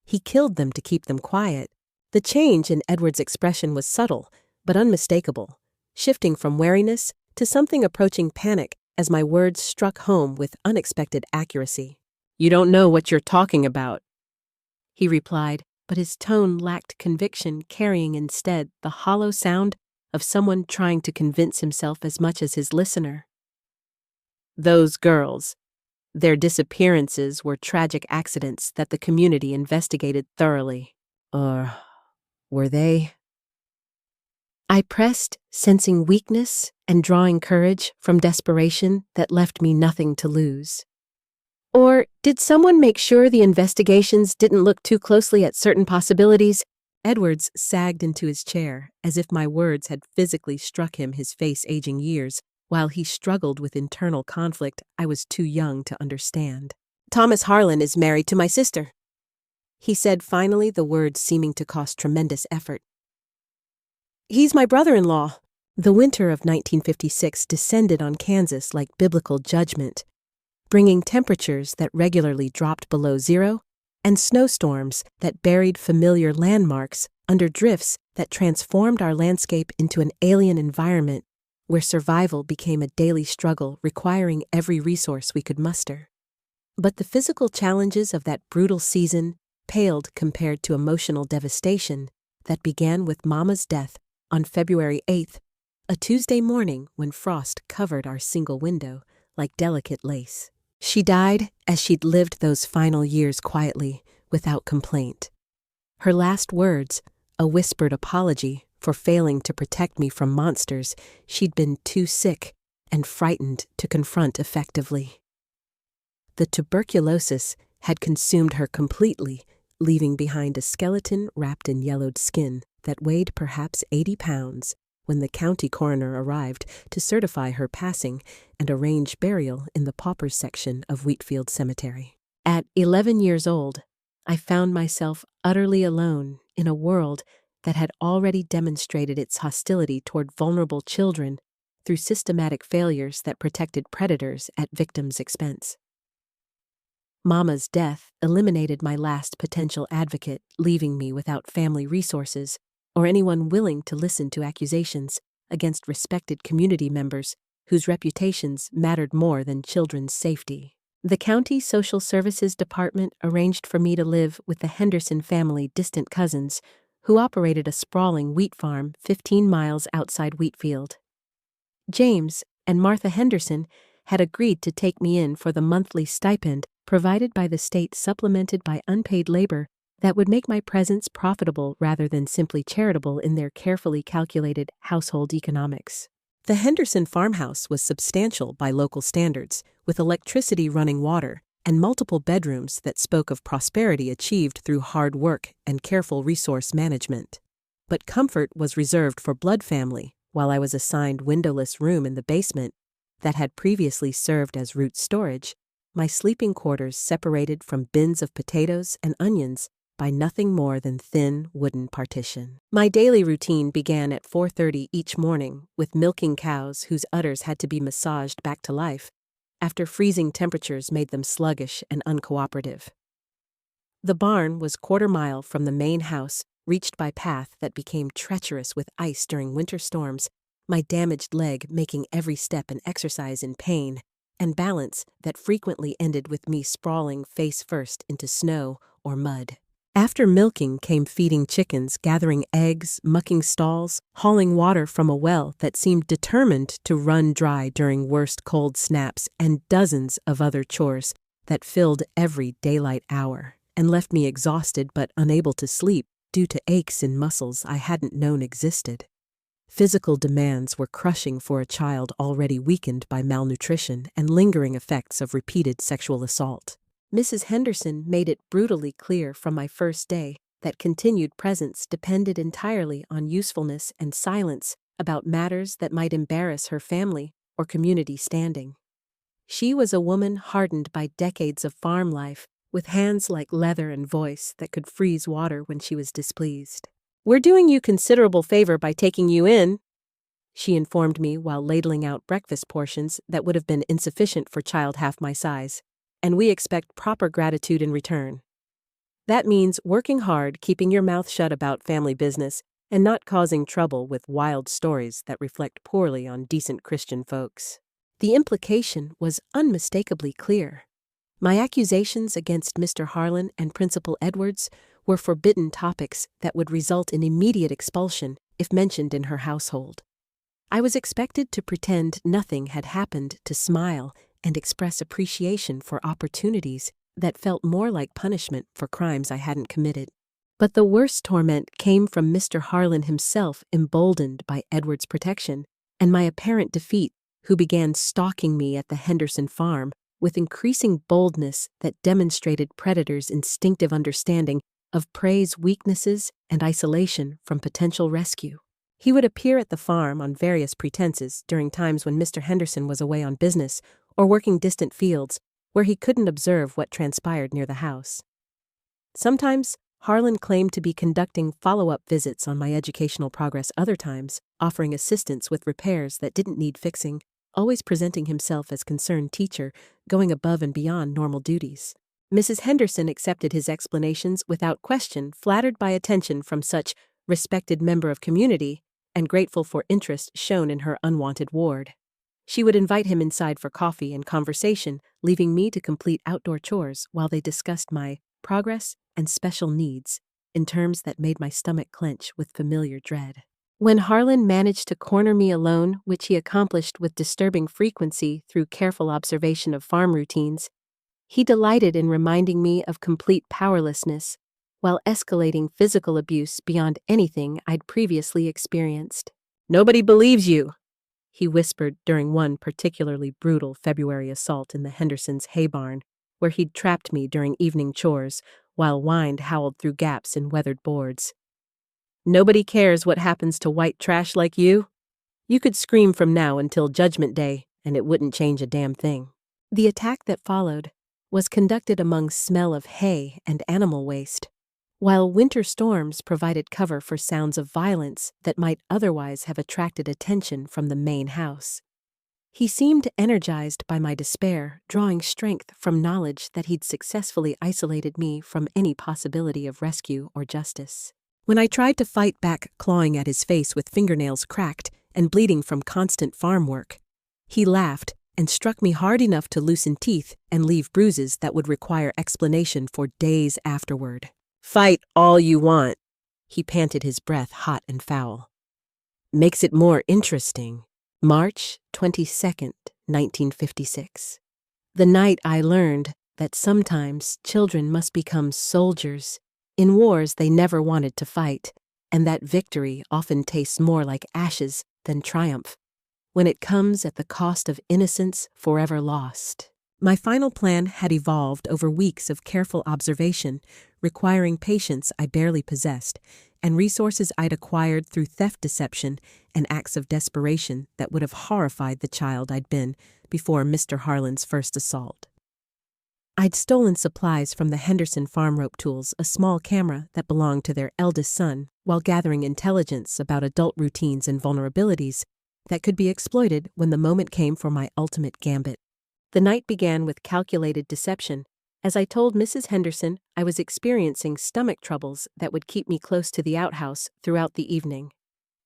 He killed them to keep them quiet." The change in Edward's expression was subtle, but unmistakable, shifting from wariness to something approaching panic as my words struck home with unexpected accuracy. "You don't know what you're talking about," he replied, but his tone lacked conviction, carrying instead the hollow sound of someone trying to convince himself as much as his listener. "Those girls, their disappearances were tragic accidents that the community investigated thoroughly." "Or were they?" I pressed, sensing weakness and drawing courage from desperation that left me nothing to lose. "Or did someone make sure the investigations didn't look too closely at certain possibilities?" Edwards sagged into his chair, as if my words had physically struck him, his face aging years, while he struggled with internal conflict I was too young to understand. "Thomas Harlan is married to my sister," he said finally, the words seeming to cost tremendous effort. "He's my brother-in-law." The winter of 1956 descended on Kansas like biblical judgment, bringing temperatures that regularly dropped below zero and snowstorms that buried familiar landmarks under drifts that transformed our landscape into an alien environment where survival became a daily struggle requiring every resource we could muster. But the physical challenges of that brutal season paled compared to emotional devastation that began with Mama's death on February 8th, a Tuesday morning when frost covered our single window like delicate lace. She died as she'd lived those final years quietly, without complaint. Her last words, a whispered apology for failing to protect me from monsters she'd been too sick and frightened to confront effectively. The tuberculosis had consumed her completely, leaving behind a skeleton wrapped in yellowed skin that weighed perhaps 80 pounds when the county coroner arrived to certify her passing and arrange burial in the paupers section of Wheatfield Cemetery. At 11 years old, I found myself utterly alone in a world that had already demonstrated its hostility toward vulnerable children through systematic failures that protected predators at victims' expense. Mama's death eliminated my last potential advocate, leaving me without family resources or anyone willing to listen to accusations against respected community members whose reputations mattered more than children's safety. The county social services department arranged for me to live with the Henderson family distant cousins, who operated a sprawling wheat farm 15 miles outside Wheatfield. James and Martha Henderson had agreed to take me in for the monthly stipend provided by the state, supplemented by unpaid labor that would make my presence profitable rather than simply charitable in their carefully calculated household economics. The Henderson farmhouse was substantial by local standards, with electricity running water and multiple bedrooms that spoke of prosperity achieved through hard work and careful resource management. But comfort was reserved for blood family, while I was assigned windowless room in the basement that had previously served as root storage, my sleeping quarters separated from bins of potatoes and onions by nothing more than thin wooden partition. My daily routine began at 4:30 each morning with milking cows whose udders had to be massaged back to life after freezing temperatures made them sluggish and uncooperative. The barn was quarter-mile from the main house, reached by path that became treacherous with ice during winter storms, my damaged leg making every step an exercise in pain and balance that frequently ended with me sprawling face first into snow or mud. After milking came feeding chickens, gathering eggs, mucking stalls, hauling water from a well that seemed determined to run dry during worst cold snaps, and dozens of other chores that filled every daylight hour and left me exhausted but unable to sleep due to aches in muscles I hadn't known existed. Physical demands were crushing for a child already weakened by malnutrition and lingering effects of repeated sexual assault. Mrs. Henderson made it brutally clear from my first day that continued presence depended entirely on usefulness and silence about matters that might embarrass her family or community standing. She was a woman hardened by decades of farm life, with hands like leather and voice that could freeze water when she was displeased. "We're doing you considerable favor by taking you in," she informed me while ladling out breakfast portions that would have been insufficient for a child half my size, "and we expect proper gratitude in return. That means working hard, keeping your mouth shut about family business, and not causing trouble with wild stories that reflect poorly on decent Christian folks." The implication was unmistakably clear. My accusations against Mr. Harlan and Principal Edwards were forbidden topics that would result in immediate expulsion if mentioned in her household. I was expected to pretend nothing had happened, to smile and express appreciation for opportunities that felt more like punishment for crimes I hadn't committed. But the worst torment came from Mr. Harlan himself, emboldened by Edward's protection and my apparent defeat, who began stalking me at the Henderson farm with increasing boldness that demonstrated predators' instinctive understanding of prey's weaknesses and isolation from potential rescue. He would appear at the farm on various pretenses during times when Mr. Henderson was away on business or working distant fields where he couldn't observe what transpired near the house. Sometimes, Harlan claimed to be conducting follow-up visits on my educational progress, other times offering assistance with repairs that didn't need fixing, always presenting himself as concerned teacher, going above and beyond normal duties. Mrs. Henderson accepted his explanations without question, flattered by attention from such respected member of community and grateful for interest shown in her unwanted ward. She would invite him inside for coffee and conversation, leaving me to complete outdoor chores while they discussed my progress and special needs in terms that made my stomach clench with familiar dread. When Harlan managed to corner me alone, which he accomplished with disturbing frequency through careful observation of farm routines, he delighted in reminding me of complete powerlessness while escalating physical abuse beyond anything I'd previously experienced. "Nobody believes you," he whispered during one particularly brutal February assault in the Hendersons' hay barn, where he'd trapped me during evening chores while wind howled through gaps in weathered boards. "Nobody cares what happens to white trash like you. You could scream from now until Judgment Day, and it wouldn't change a damn thing." The attack that followed was conducted among smell of hay and animal waste, while winter storms provided cover for sounds of violence that might otherwise have attracted attention from the main house. He seemed energized by my despair, drawing strength from knowledge that he'd successfully isolated me from any possibility of rescue or justice. When I tried to fight back, clawing at his face with fingernails cracked and bleeding from constant farm work, He laughed and struck me hard enough to loosen teeth and leave bruises that would require explanation for days afterward. "Fight all you want," he panted, his breath hot and foul. "Makes it more interesting." March 22nd, 1956. The night I learned that sometimes children must become soldiers in wars they never wanted to fight, and that victory often tastes more like ashes than triumph, when it comes at the cost of innocence forever lost. My final plan had evolved over weeks of careful observation, requiring patience I barely possessed, and resources I'd acquired through theft deception and acts of desperation that would have horrified the child I'd been before Mr. Harlan's first assault. I'd stolen supplies from the Henderson farm rope tools, a small camera that belonged to their eldest son, while gathering intelligence about adult routines and vulnerabilities that could be exploited when the moment came for my ultimate gambit. The night began with calculated deception, as I told Mrs. Henderson I was experiencing stomach troubles that would keep me close to the outhouse throughout the evening.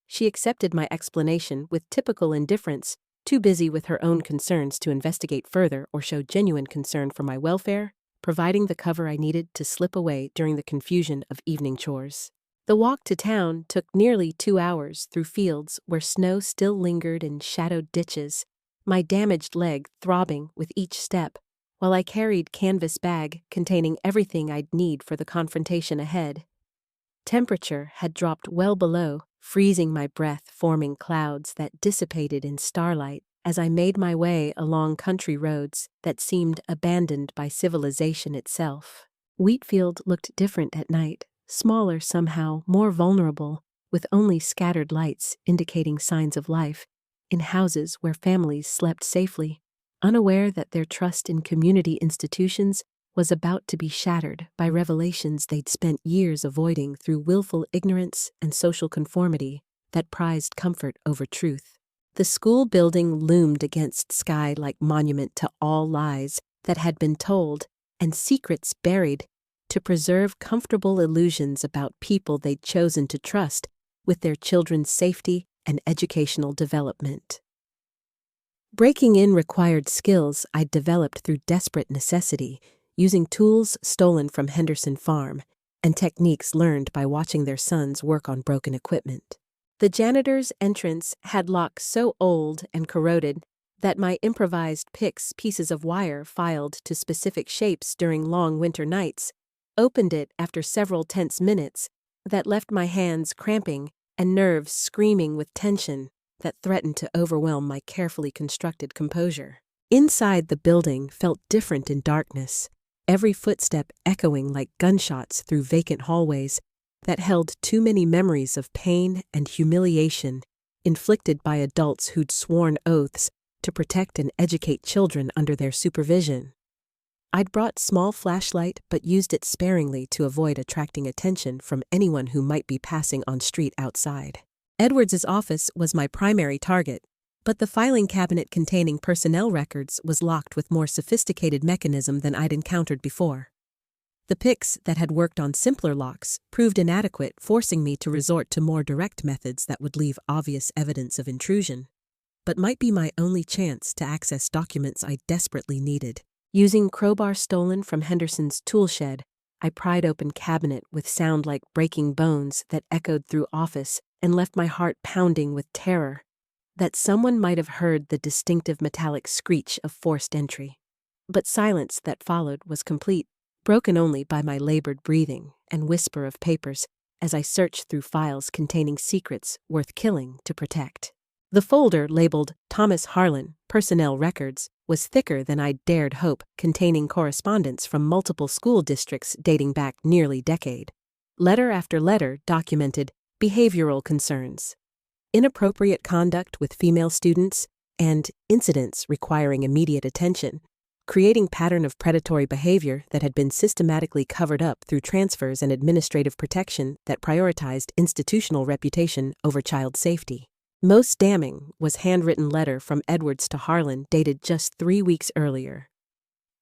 She accepted my explanation with typical indifference, too busy with her own concerns to investigate further or show genuine concern for my welfare, providing the cover I needed to slip away during the confusion of evening chores. The walk to town took nearly 2 hours through fields where snow still lingered in shadowed ditches, my damaged leg throbbing with each step, while I carried canvas bag containing everything I'd need for the confrontation ahead. Temperature had dropped well below, freezing my breath, forming clouds that dissipated in starlight as I made my way along country roads that seemed abandoned by civilization itself. Wheatfield looked different at night, smaller somehow, more vulnerable, with only scattered lights indicating signs of life, in houses where families slept safely, unaware that their trust in community institutions was about to be shattered by revelations they'd spent years avoiding through willful ignorance and social conformity that prized comfort over truth. The school building loomed against sky like monument to all lies that had been told and secrets buried to preserve comfortable illusions about people they'd chosen to trust with their children's safety and educational development. Breaking in required skills I'd developed through desperate necessity, using tools stolen from Henderson Farm and techniques learned by watching their sons work on broken equipment. The janitor's entrance had locks so old and corroded that my improvised picks, pieces of wire filed to specific shapes during long winter nights, opened it after several tense minutes that left my hands cramping and nerves screaming with tension that threatened to overwhelm my carefully constructed composure. Inside the building felt different in darkness, every footstep echoing like gunshots through vacant hallways that held too many memories of pain and humiliation inflicted by adults who'd sworn oaths to protect and educate children under their supervision. I'd brought small flashlight but used it sparingly to avoid attracting attention from anyone who might be passing on street outside. Edwards's office was my primary target, but the filing cabinet containing personnel records was locked with more sophisticated mechanism than I'd encountered before. The picks that had worked on simpler locks proved inadequate, forcing me to resort to more direct methods that would leave obvious evidence of intrusion, but might be my only chance to access documents I desperately needed. Using crowbar stolen from Henderson's tool shed, I pried open cabinet with sound like breaking bones that echoed through office and left my heart pounding with terror that someone might have heard the distinctive metallic screech of forced entry. But silence that followed was complete, broken only by my labored breathing and whisper of papers as I searched through files containing secrets worth killing to protect. The folder labeled Thomas Harlan, Personnel Records, was thicker than I'd dared hope, containing correspondence from multiple school districts dating back nearly a decade. Letter after letter documented behavioral concerns, inappropriate conduct with female students, and incidents requiring immediate attention, creating pattern of predatory behavior that had been systematically covered up through transfers and administrative protection that prioritized institutional reputation over child safety. Most damning was handwritten letter from Edwards to Harlan dated just 3 weeks earlier.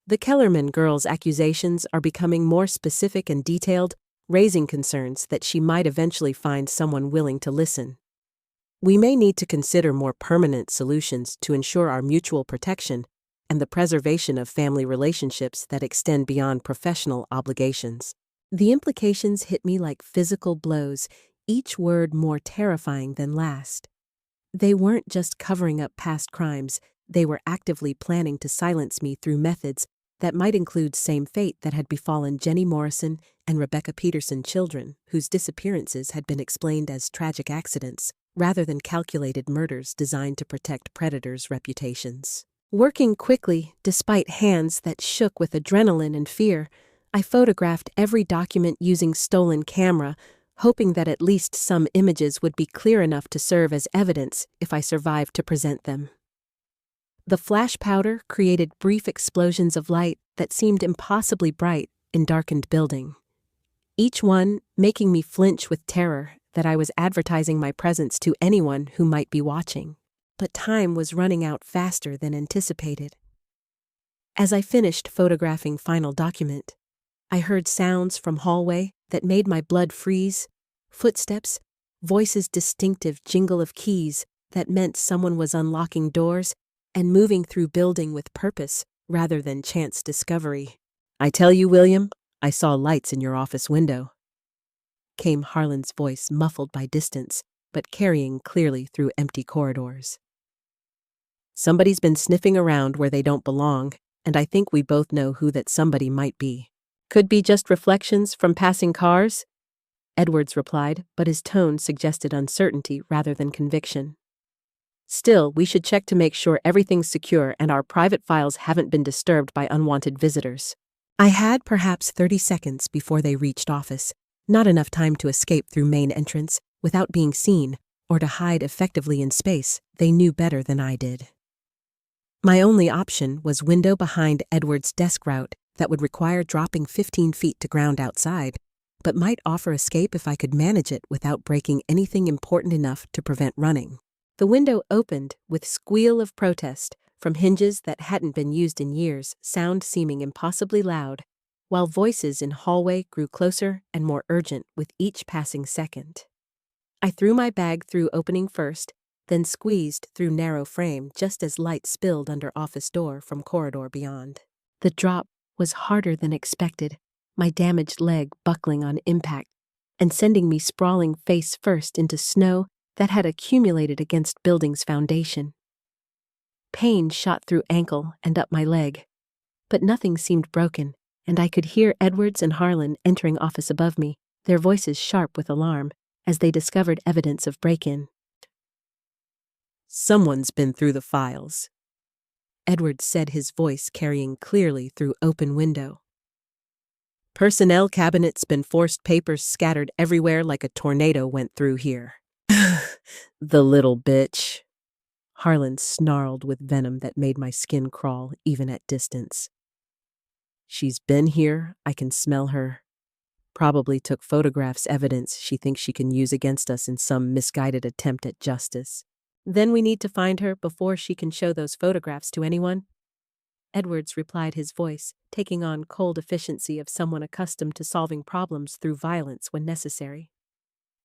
The Kellerman girl's accusations are becoming more specific and detailed, raising concerns that she might eventually find someone willing to listen. We may need to consider more permanent solutions to ensure our mutual protection and the preservation of family relationships that extend beyond professional obligations. The implications hit me like physical blows, each word more terrifying than last. They weren't just covering up past crimes, they were actively planning to silence me through methods that might include same fate that had befallen Jenny Morrison and Rebecca Peterson children, whose disappearances had been explained as tragic accidents, rather than calculated murders designed to protect predators' reputations. Working quickly, despite hands that shook with adrenaline and fear, I photographed every document using stolen camera, hoping that at least some images would be clear enough to serve as evidence if I survived to present them. The flash powder created brief explosions of light that seemed impossibly bright in darkened building, each one making me flinch with terror that I was advertising my presence to anyone who might be watching. But time was running out faster than anticipated. As I finished photographing final document, I heard sounds from hallway that made my blood freeze, footsteps, voices' distinctive jingle of keys that meant someone was unlocking doors and moving through building with purpose rather than chance discovery. "I tell you, William, I saw lights in your office window," came Harlan's voice, muffled by distance, but carrying clearly through empty corridors. "Somebody's been sniffing around where they don't belong, and I think we both know who that somebody might be." "Could be just reflections from passing cars," Edwards replied, but his tone suggested uncertainty rather than conviction. "Still, we should check to make sure everything's secure and our private files haven't been disturbed by unwanted visitors." I had perhaps 30 seconds before they reached office, not enough time to escape through main entrance without being seen or to hide effectively in space. They knew better than I did. My only option was window behind Edward's desk route that would require dropping 15 feet to ground outside, but might offer escape if I could manage it without breaking anything important enough to prevent running. The window opened with squeal of protest from hinges that hadn't been used in years, sound seeming impossibly loud, while voices in hallway grew closer and more urgent with each passing second. I threw my bag through opening first, then squeezed through narrow frame just as light spilled under office door from corridor beyond. The drop was harder than expected, my damaged leg buckling on impact and sending me sprawling face first into snow that had accumulated against building's foundation. Pain shot through ankle and up my leg, but nothing seemed broken, and I could hear Edwards and Harlan entering office above me, their voices sharp with alarm as they discovered evidence of break-in. "Someone's been through the files," Edwards said, his voice carrying clearly through open window. "Personnel cabinet's been forced, papers scattered everywhere like a tornado went through here." "The little bitch," Harlan snarled with venom that made my skin crawl even at distance. "She's been here, I can smell her. Probably took photographs, evidence she thinks she can use against us in some misguided attempt at justice." "Then we need to find her before she can show those photographs to anyone," Edwards replied, his voice taking on cold efficiency of someone accustomed to solving problems through violence when necessary.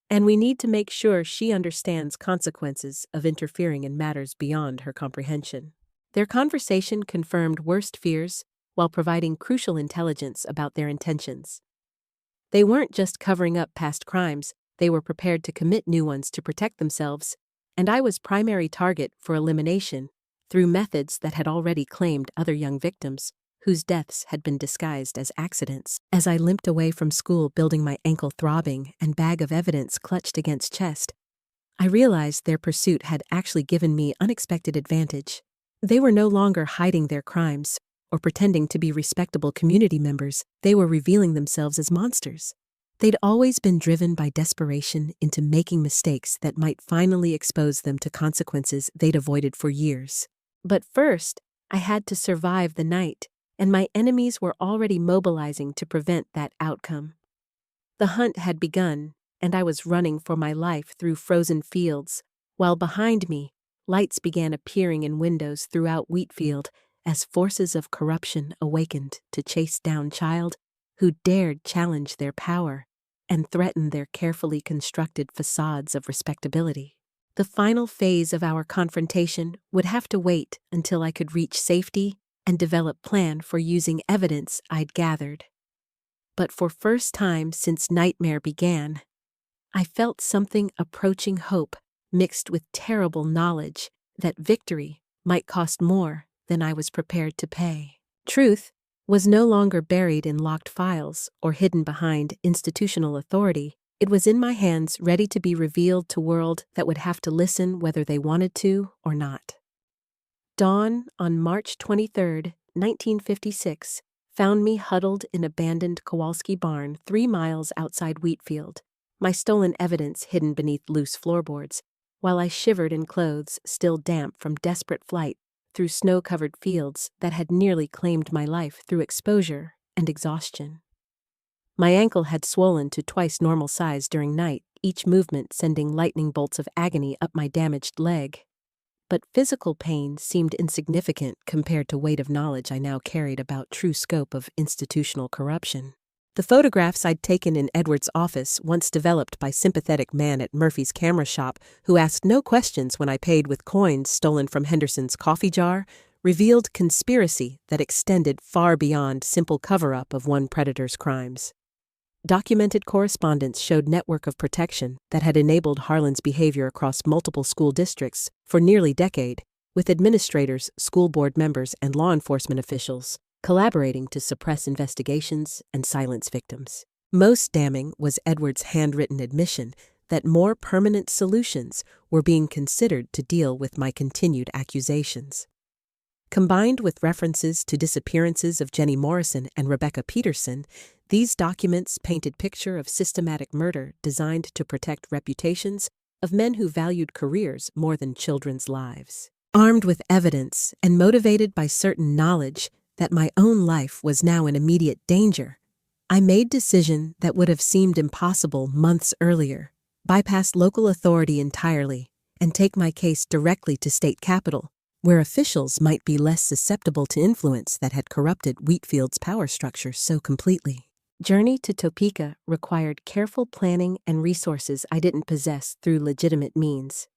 "And we need to make sure she understands consequences of interfering in matters beyond her comprehension." Their conversation confirmed worst fears while providing crucial intelligence about their intentions. They weren't just covering up past crimes, they were prepared to commit new ones to protect themselves, and I was primary target for elimination through methods that had already claimed other young victims whose deaths had been disguised as accidents. As I limped away from school, building my ankle throbbing and bag of evidence clutched against chest, I realized their pursuit had actually given me unexpected advantage. They were no longer hiding their crimes or pretending to be respectable community members. They were revealing themselves as monsters. They'd always been driven by desperation into making mistakes that might finally expose them to consequences they'd avoided for years. But first, I had to survive the night, and my enemies were already mobilizing to prevent that outcome. The hunt had begun, and I was running for my life through frozen fields, while behind me, lights began appearing in windows throughout Wheatfield as forces of corruption awakened to chase down child who dared challenge their power and threaten their carefully constructed facades of respectability. The final phase of our confrontation would have to wait until I could reach safety and develop plan for using evidence I'd gathered. But for first time since nightmare began, I felt something approaching hope mixed with terrible knowledge that victory might cost more than I was prepared to pay. Truth was no longer buried in locked files or hidden behind institutional authority. It was in my hands, ready to be revealed to a world that would have to listen whether they wanted to or not. Dawn on March 23, 1956, found me huddled in abandoned Kowalski barn 3 miles outside Wheatfield, my stolen evidence hidden beneath loose floorboards, while I shivered in clothes still damp from desperate flight through snow-covered fields that had nearly claimed my life through exposure and exhaustion. My ankle had swollen to twice normal size during night, each movement sending lightning bolts of agony up my damaged leg. But physical pain seemed insignificant compared to weight of knowledge I now carried about true scope of institutional corruption. The photographs I'd taken in Edward's office, once developed by sympathetic man at Murphy's camera shop who asked no questions when I paid with coins stolen from Henderson's coffee jar, revealed conspiracy that extended far beyond simple cover-up of one predator's crimes. Documented correspondence showed network of protection that had enabled Harlan's behavior across multiple school districts for nearly a decade, with administrators, school board members, and law enforcement officials collaborating to suppress investigations and silence victims. Most damning was Edward's handwritten admission that more permanent solutions were being considered to deal with my continued accusations. Combined with references to disappearances of Jenny Morrison and Rebecca Peterson, these documents painted a picture of systematic murder designed to protect reputations of men who valued careers more than children's lives. Armed with evidence and motivated by certain knowledge that my own life was now in immediate danger, I made a decision that would have seemed impossible months earlier: bypass local authority entirely and take my case directly to state capitol, where officials might be less susceptible to influence that had corrupted Wheatfield's power structure so completely. Journey to Topeka required careful planning and resources I didn't possess through legitimate means.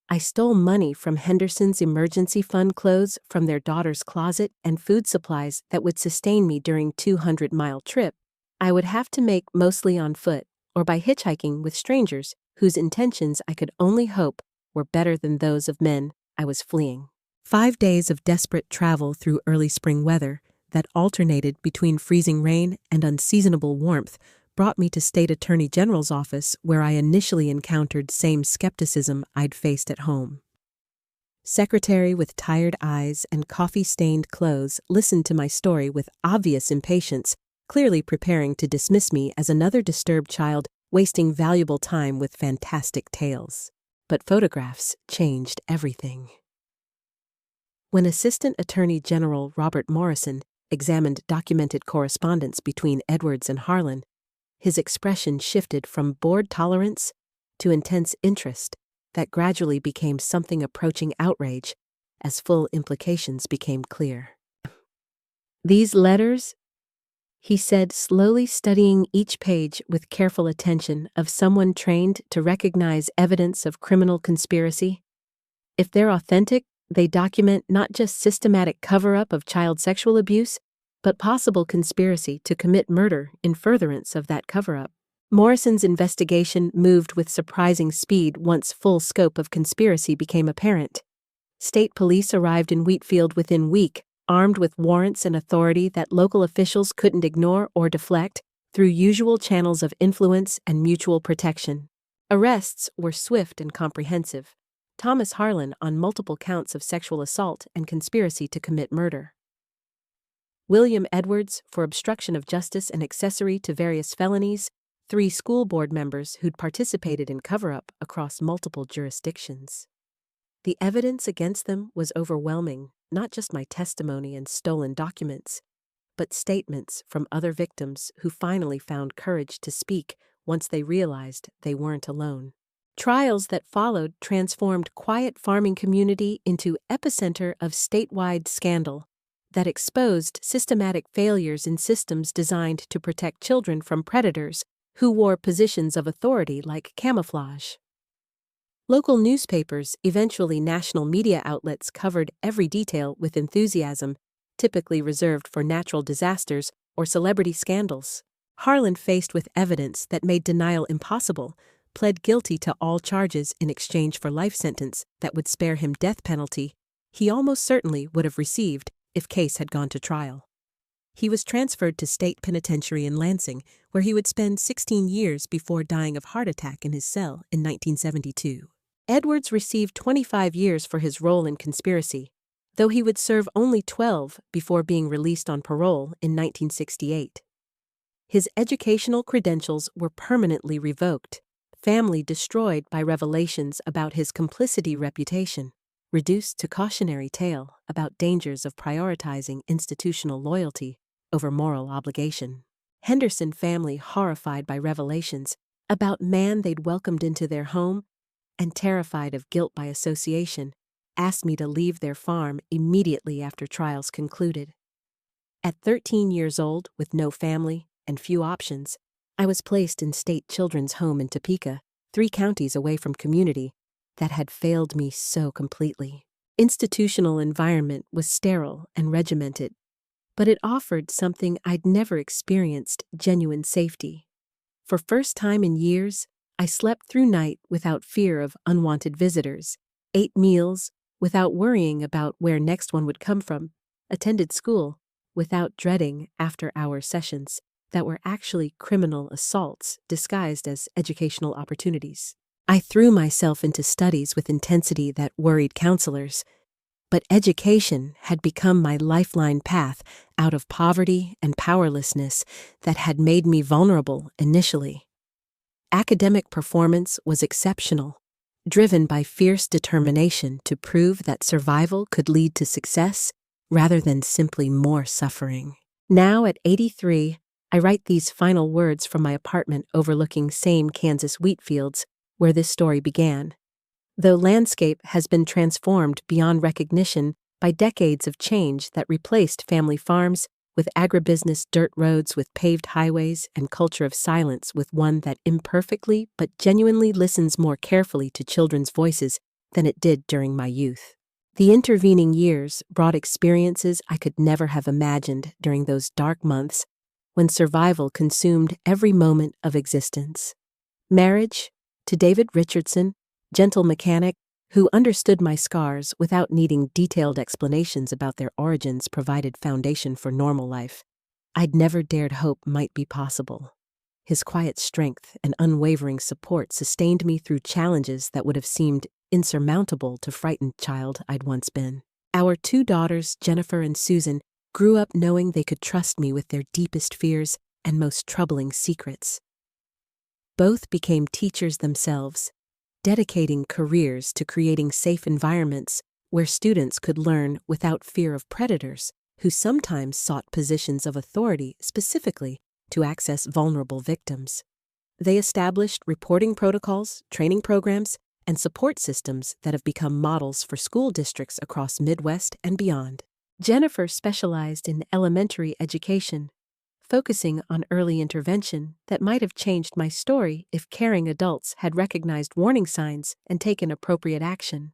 I stole money from Henderson's emergency fund, clothes from their daughter's closet, and food supplies that would sustain me during a 200-mile trip I would have to make, mostly on foot or by hitchhiking with strangers whose intentions I could only hope were better than those of men I was fleeing. 5 days of desperate travel through early spring weather that alternated between freezing rain and unseasonable warmth brought me to State Attorney General's office, where I initially encountered same skepticism I'd faced at home. Secretary with tired eyes and coffee-stained clothes listened to my story with obvious impatience, clearly preparing to dismiss me as another disturbed child wasting valuable time with fantastic tales. But photographs changed everything. When Assistant Attorney General Robert Morrison examined documented correspondence between Edwards and Harlan, his expression shifted from bored tolerance to intense interest that gradually became something approaching outrage as full implications became clear. "These letters," he said, slowly studying each page with careful attention of someone trained to recognize evidence of criminal conspiracy, "if they're authentic, they document not just systematic cover-up of child sexual abuse, but possible conspiracy to commit murder in furtherance of that cover-up." Morrison's investigation moved with surprising speed once full scope of conspiracy became apparent. State police arrived in Wheatfield within a week, armed with warrants and authority that local officials couldn't ignore or deflect through usual channels of influence and mutual protection. Arrests were swift and comprehensive. Thomas Harlan on multiple counts of sexual assault and conspiracy to commit murder. William Edwards for obstruction of justice and accessory to various felonies, 3 school board members who'd participated in cover-up across multiple jurisdictions. The evidence against them was overwhelming, not just my testimony and stolen documents, but statements from other victims who finally found courage to speak once they realized they weren't alone. Trials that followed transformed quiet farming community into epicenter of statewide scandal that exposed systematic failures in systems designed to protect children from predators who wore positions of authority like camouflage. Local newspapers, eventually national media outlets, covered every detail with enthusiasm, typically reserved for natural disasters or celebrity scandals. Harlan, faced with evidence that made denial impossible, pled guilty to all charges in exchange for life sentence that would spare him death penalty he almost certainly would have received if case had gone to trial. He was transferred to state penitentiary in Lansing, where he would spend 16 years before dying of heart attack in his cell in 1972. Edwards received 25 years for his role in conspiracy, though he would serve only 12 before being released on parole in 1968. His educational credentials were permanently revoked, family destroyed by revelations about his complicity reputation, reduced to cautionary tale about dangers of prioritizing institutional loyalty over moral obligation. Henderson family horrified by revelations about man they'd welcomed into their home and terrified of guilt by association, asked me to leave their farm immediately after trials concluded. At 13 years old, with no family and few options, I was placed in State Children's Home in Topeka, 3 counties away from community that had failed me so completely. Institutional environment was sterile and regimented, but it offered something I'd never experienced: genuine safety. For first time in years, I slept through night without fear of unwanted visitors, ate meals without worrying about where next one would come from, attended school without dreading after-hour sessions that were actually criminal assaults disguised as educational opportunities. I threw myself into studies with intensity that worried counselors, but education had become my lifeline path out of poverty and powerlessness that had made me vulnerable initially. Academic performance was exceptional, driven by fierce determination to prove that survival could lead to success rather than simply more suffering. Now at 83, I write these final words from my apartment overlooking same Kansas wheat fields where this story began. Though landscape has been transformed beyond recognition by decades of change that replaced family farms with agribusiness dirt roads with paved highways and culture of silence with one that imperfectly but genuinely listens more carefully to children's voices than it did during my youth. The intervening years brought experiences I could never have imagined during those dark months when survival consumed every moment of existence. Marriage to David Richardson, gentle mechanic who understood my scars without needing detailed explanations about their origins, provided foundation for normal life I'd never dared hope might be possible. His quiet strength and unwavering support sustained me through challenges that would have seemed insurmountable to frightened child I'd once been. Our 2 daughters, Jennifer and Susan, grew up knowing they could trust me with their deepest fears and most troubling secrets. Both became teachers themselves, dedicating careers to creating safe environments where students could learn without fear of predators who sometimes sought positions of authority specifically to access vulnerable victims. They established reporting protocols, training programs, and support systems that have become models for school districts across Midwest and beyond. Jennifer specialized in elementary education, focusing on early intervention that might have changed my story if caring adults had recognized warning signs and taken appropriate action.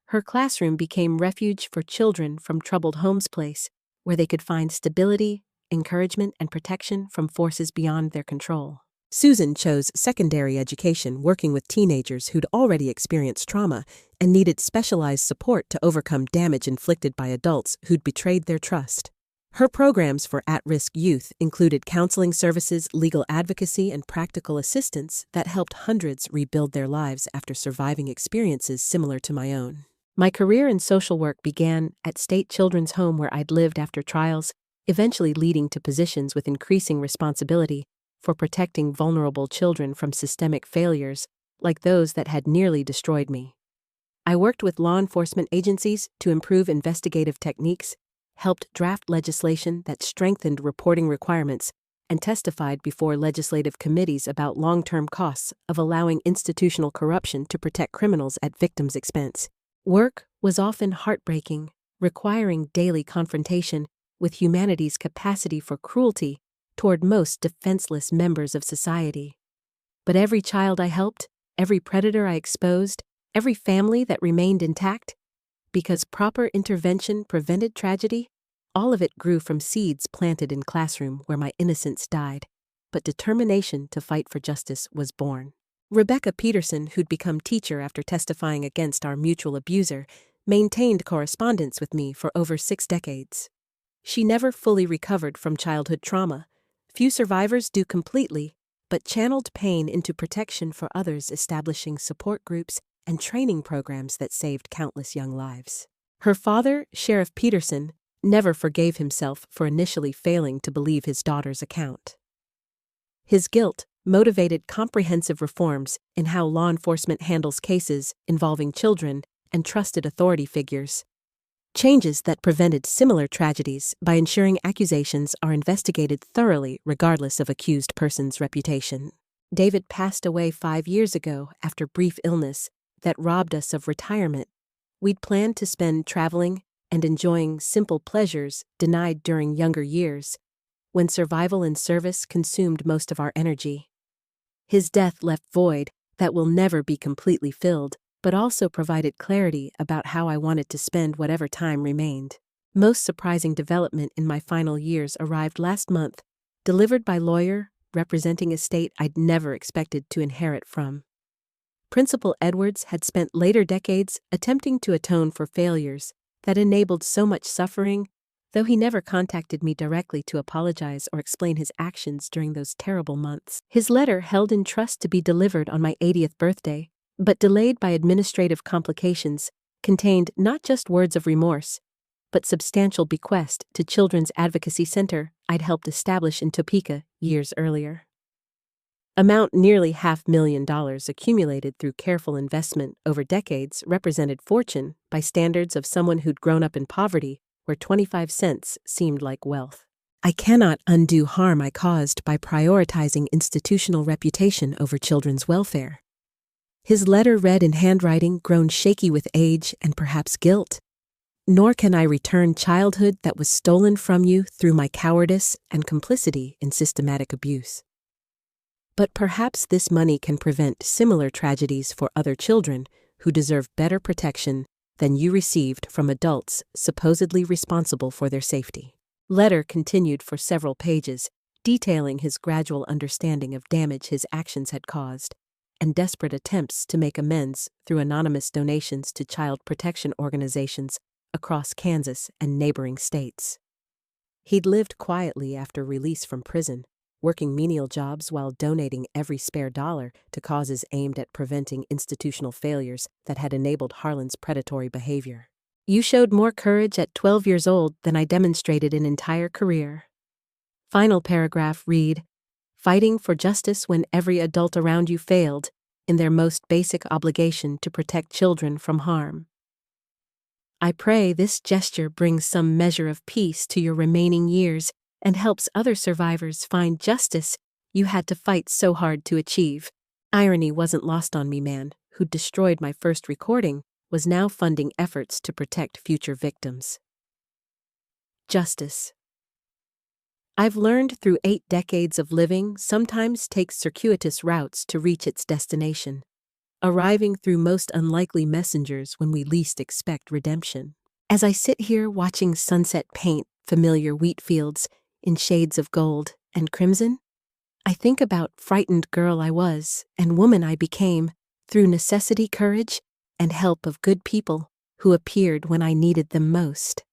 Her classroom became refuge for children from troubled homes place, where they could find stability, encouragement, and protection from forces beyond their control. Susan chose secondary education, working with teenagers who'd already experienced trauma and needed specialized support to overcome damage inflicted by adults who'd betrayed their trust. Her programs for at-risk youth included counseling services, legal advocacy, and practical assistance that helped hundreds rebuild their lives after surviving experiences similar to my own. My career in social work began at State Children's Home, where I'd lived after trials, eventually leading to positions with increasing responsibility for protecting vulnerable children from systemic failures like those that had nearly destroyed me. I worked with law enforcement agencies to improve investigative techniques, helped draft legislation that strengthened reporting requirements, and testified before legislative committees about long-term costs of allowing institutional corruption to protect criminals at victims' expense. Work was often heartbreaking, requiring daily confrontation with humanity's capacity for cruelty toward most defenseless members of society. But every child I helped every predator I exposed, every family that remained intact. Because proper intervention prevented tragedy, all of it grew from seeds planted in classroom where my innocence died, but determination to fight for justice was born. Rebecca Peterson, who'd become teacher after testifying against our mutual abuser, maintained correspondence with me for over 6 decades. She never fully recovered from childhood trauma. Few survivors do completely, but channeled pain into protection for others, establishing support groups and training programs that saved countless young lives. Her father, Sheriff Peterson, never forgave himself for initially failing to believe his daughter's account. His guilt motivated comprehensive reforms in how law enforcement handles cases involving children and trusted authority figures. Changes that prevented similar tragedies by ensuring accusations are investigated thoroughly regardless of accused person's reputation. David passed away 5 years ago after brief illness that robbed us of retirement. We'd planned to spend traveling and enjoying simple pleasures denied during younger years, when survival and service consumed most of our energy. His death left void that will never be completely filled, but also provided clarity about how I wanted to spend whatever time remained. Most surprising development in my final years arrived last month, delivered by lawyer representing a state I'd never expected to inherit from. Principal Edwards had spent later decades attempting to atone for failures that enabled so much suffering, though he never contacted me directly to apologize or explain his actions during those terrible months. His letter, held in trust to be delivered on my 80th birthday, but delayed by administrative complications, contained not just words of remorse, but substantial bequest to Children's Advocacy Center I'd helped establish in Topeka years earlier. Amount nearly $500,000 accumulated through careful investment over decades represented fortune by standards of someone who'd grown up in poverty where 25 cents seemed like wealth. I cannot undo harm I caused by prioritizing institutional reputation over children's welfare. His letter read in handwriting grown shaky with age and perhaps guilt. Nor can I return childhood that was stolen from you through my cowardice and complicity in systematic abuse. But perhaps this money can prevent similar tragedies for other children who deserve better protection than you received from adults supposedly responsible for their safety. Letter continued for several pages, detailing his gradual understanding of damage his actions had caused, and desperate attempts to make amends through anonymous donations to child protection organizations across Kansas and neighboring states. He'd lived quietly after release from prison, working menial jobs while donating every spare dollar to causes aimed at preventing institutional failures that had enabled Harlan's predatory behavior. You showed more courage at 12 years old than I demonstrated an entire career. Final paragraph read, fighting for justice when every adult around you failed in their most basic obligation to protect children from harm. I pray this gesture brings some measure of peace to your remaining years and helps other survivors find justice you had to fight so hard to achieve. Irony wasn't lost on me, man, who destroyed my first recording, was now funding efforts to protect future victims. Justice. I've learned through 8 decades of living sometimes takes circuitous routes to reach its destination, arriving through most unlikely messengers when we least expect redemption. As I sit here watching sunset paint familiar wheat fields in shades of gold and crimson, I think about frightened girl I was and woman I became through necessity, courage, and help of good people who appeared when I needed them most.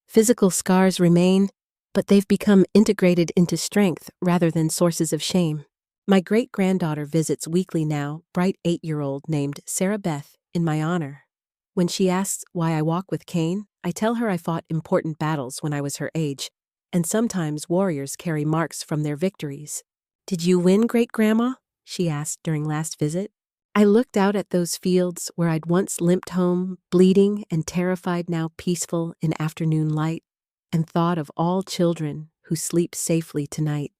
Physical scars remain, but they've become integrated into strength rather than sources of shame. My great-granddaughter visits weekly now, bright 8-year-old named Sarah Beth, in my honor. When she asks why I walk with cane, I tell her I fought important battles when I was her age, and sometimes warriors carry marks from their victories. Did you win, great-grandma? She asked during last visit. I looked out at those fields where I'd once limped home, bleeding and terrified, now peaceful in afternoon light, and thought of all children who sleep safely tonight,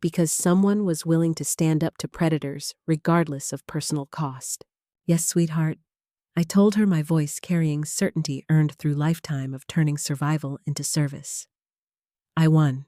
because someone was willing to stand up to predators regardless of personal cost. Yes, sweetheart, I told her, my voice carrying certainty earned through lifetime of turning survival into service. I won.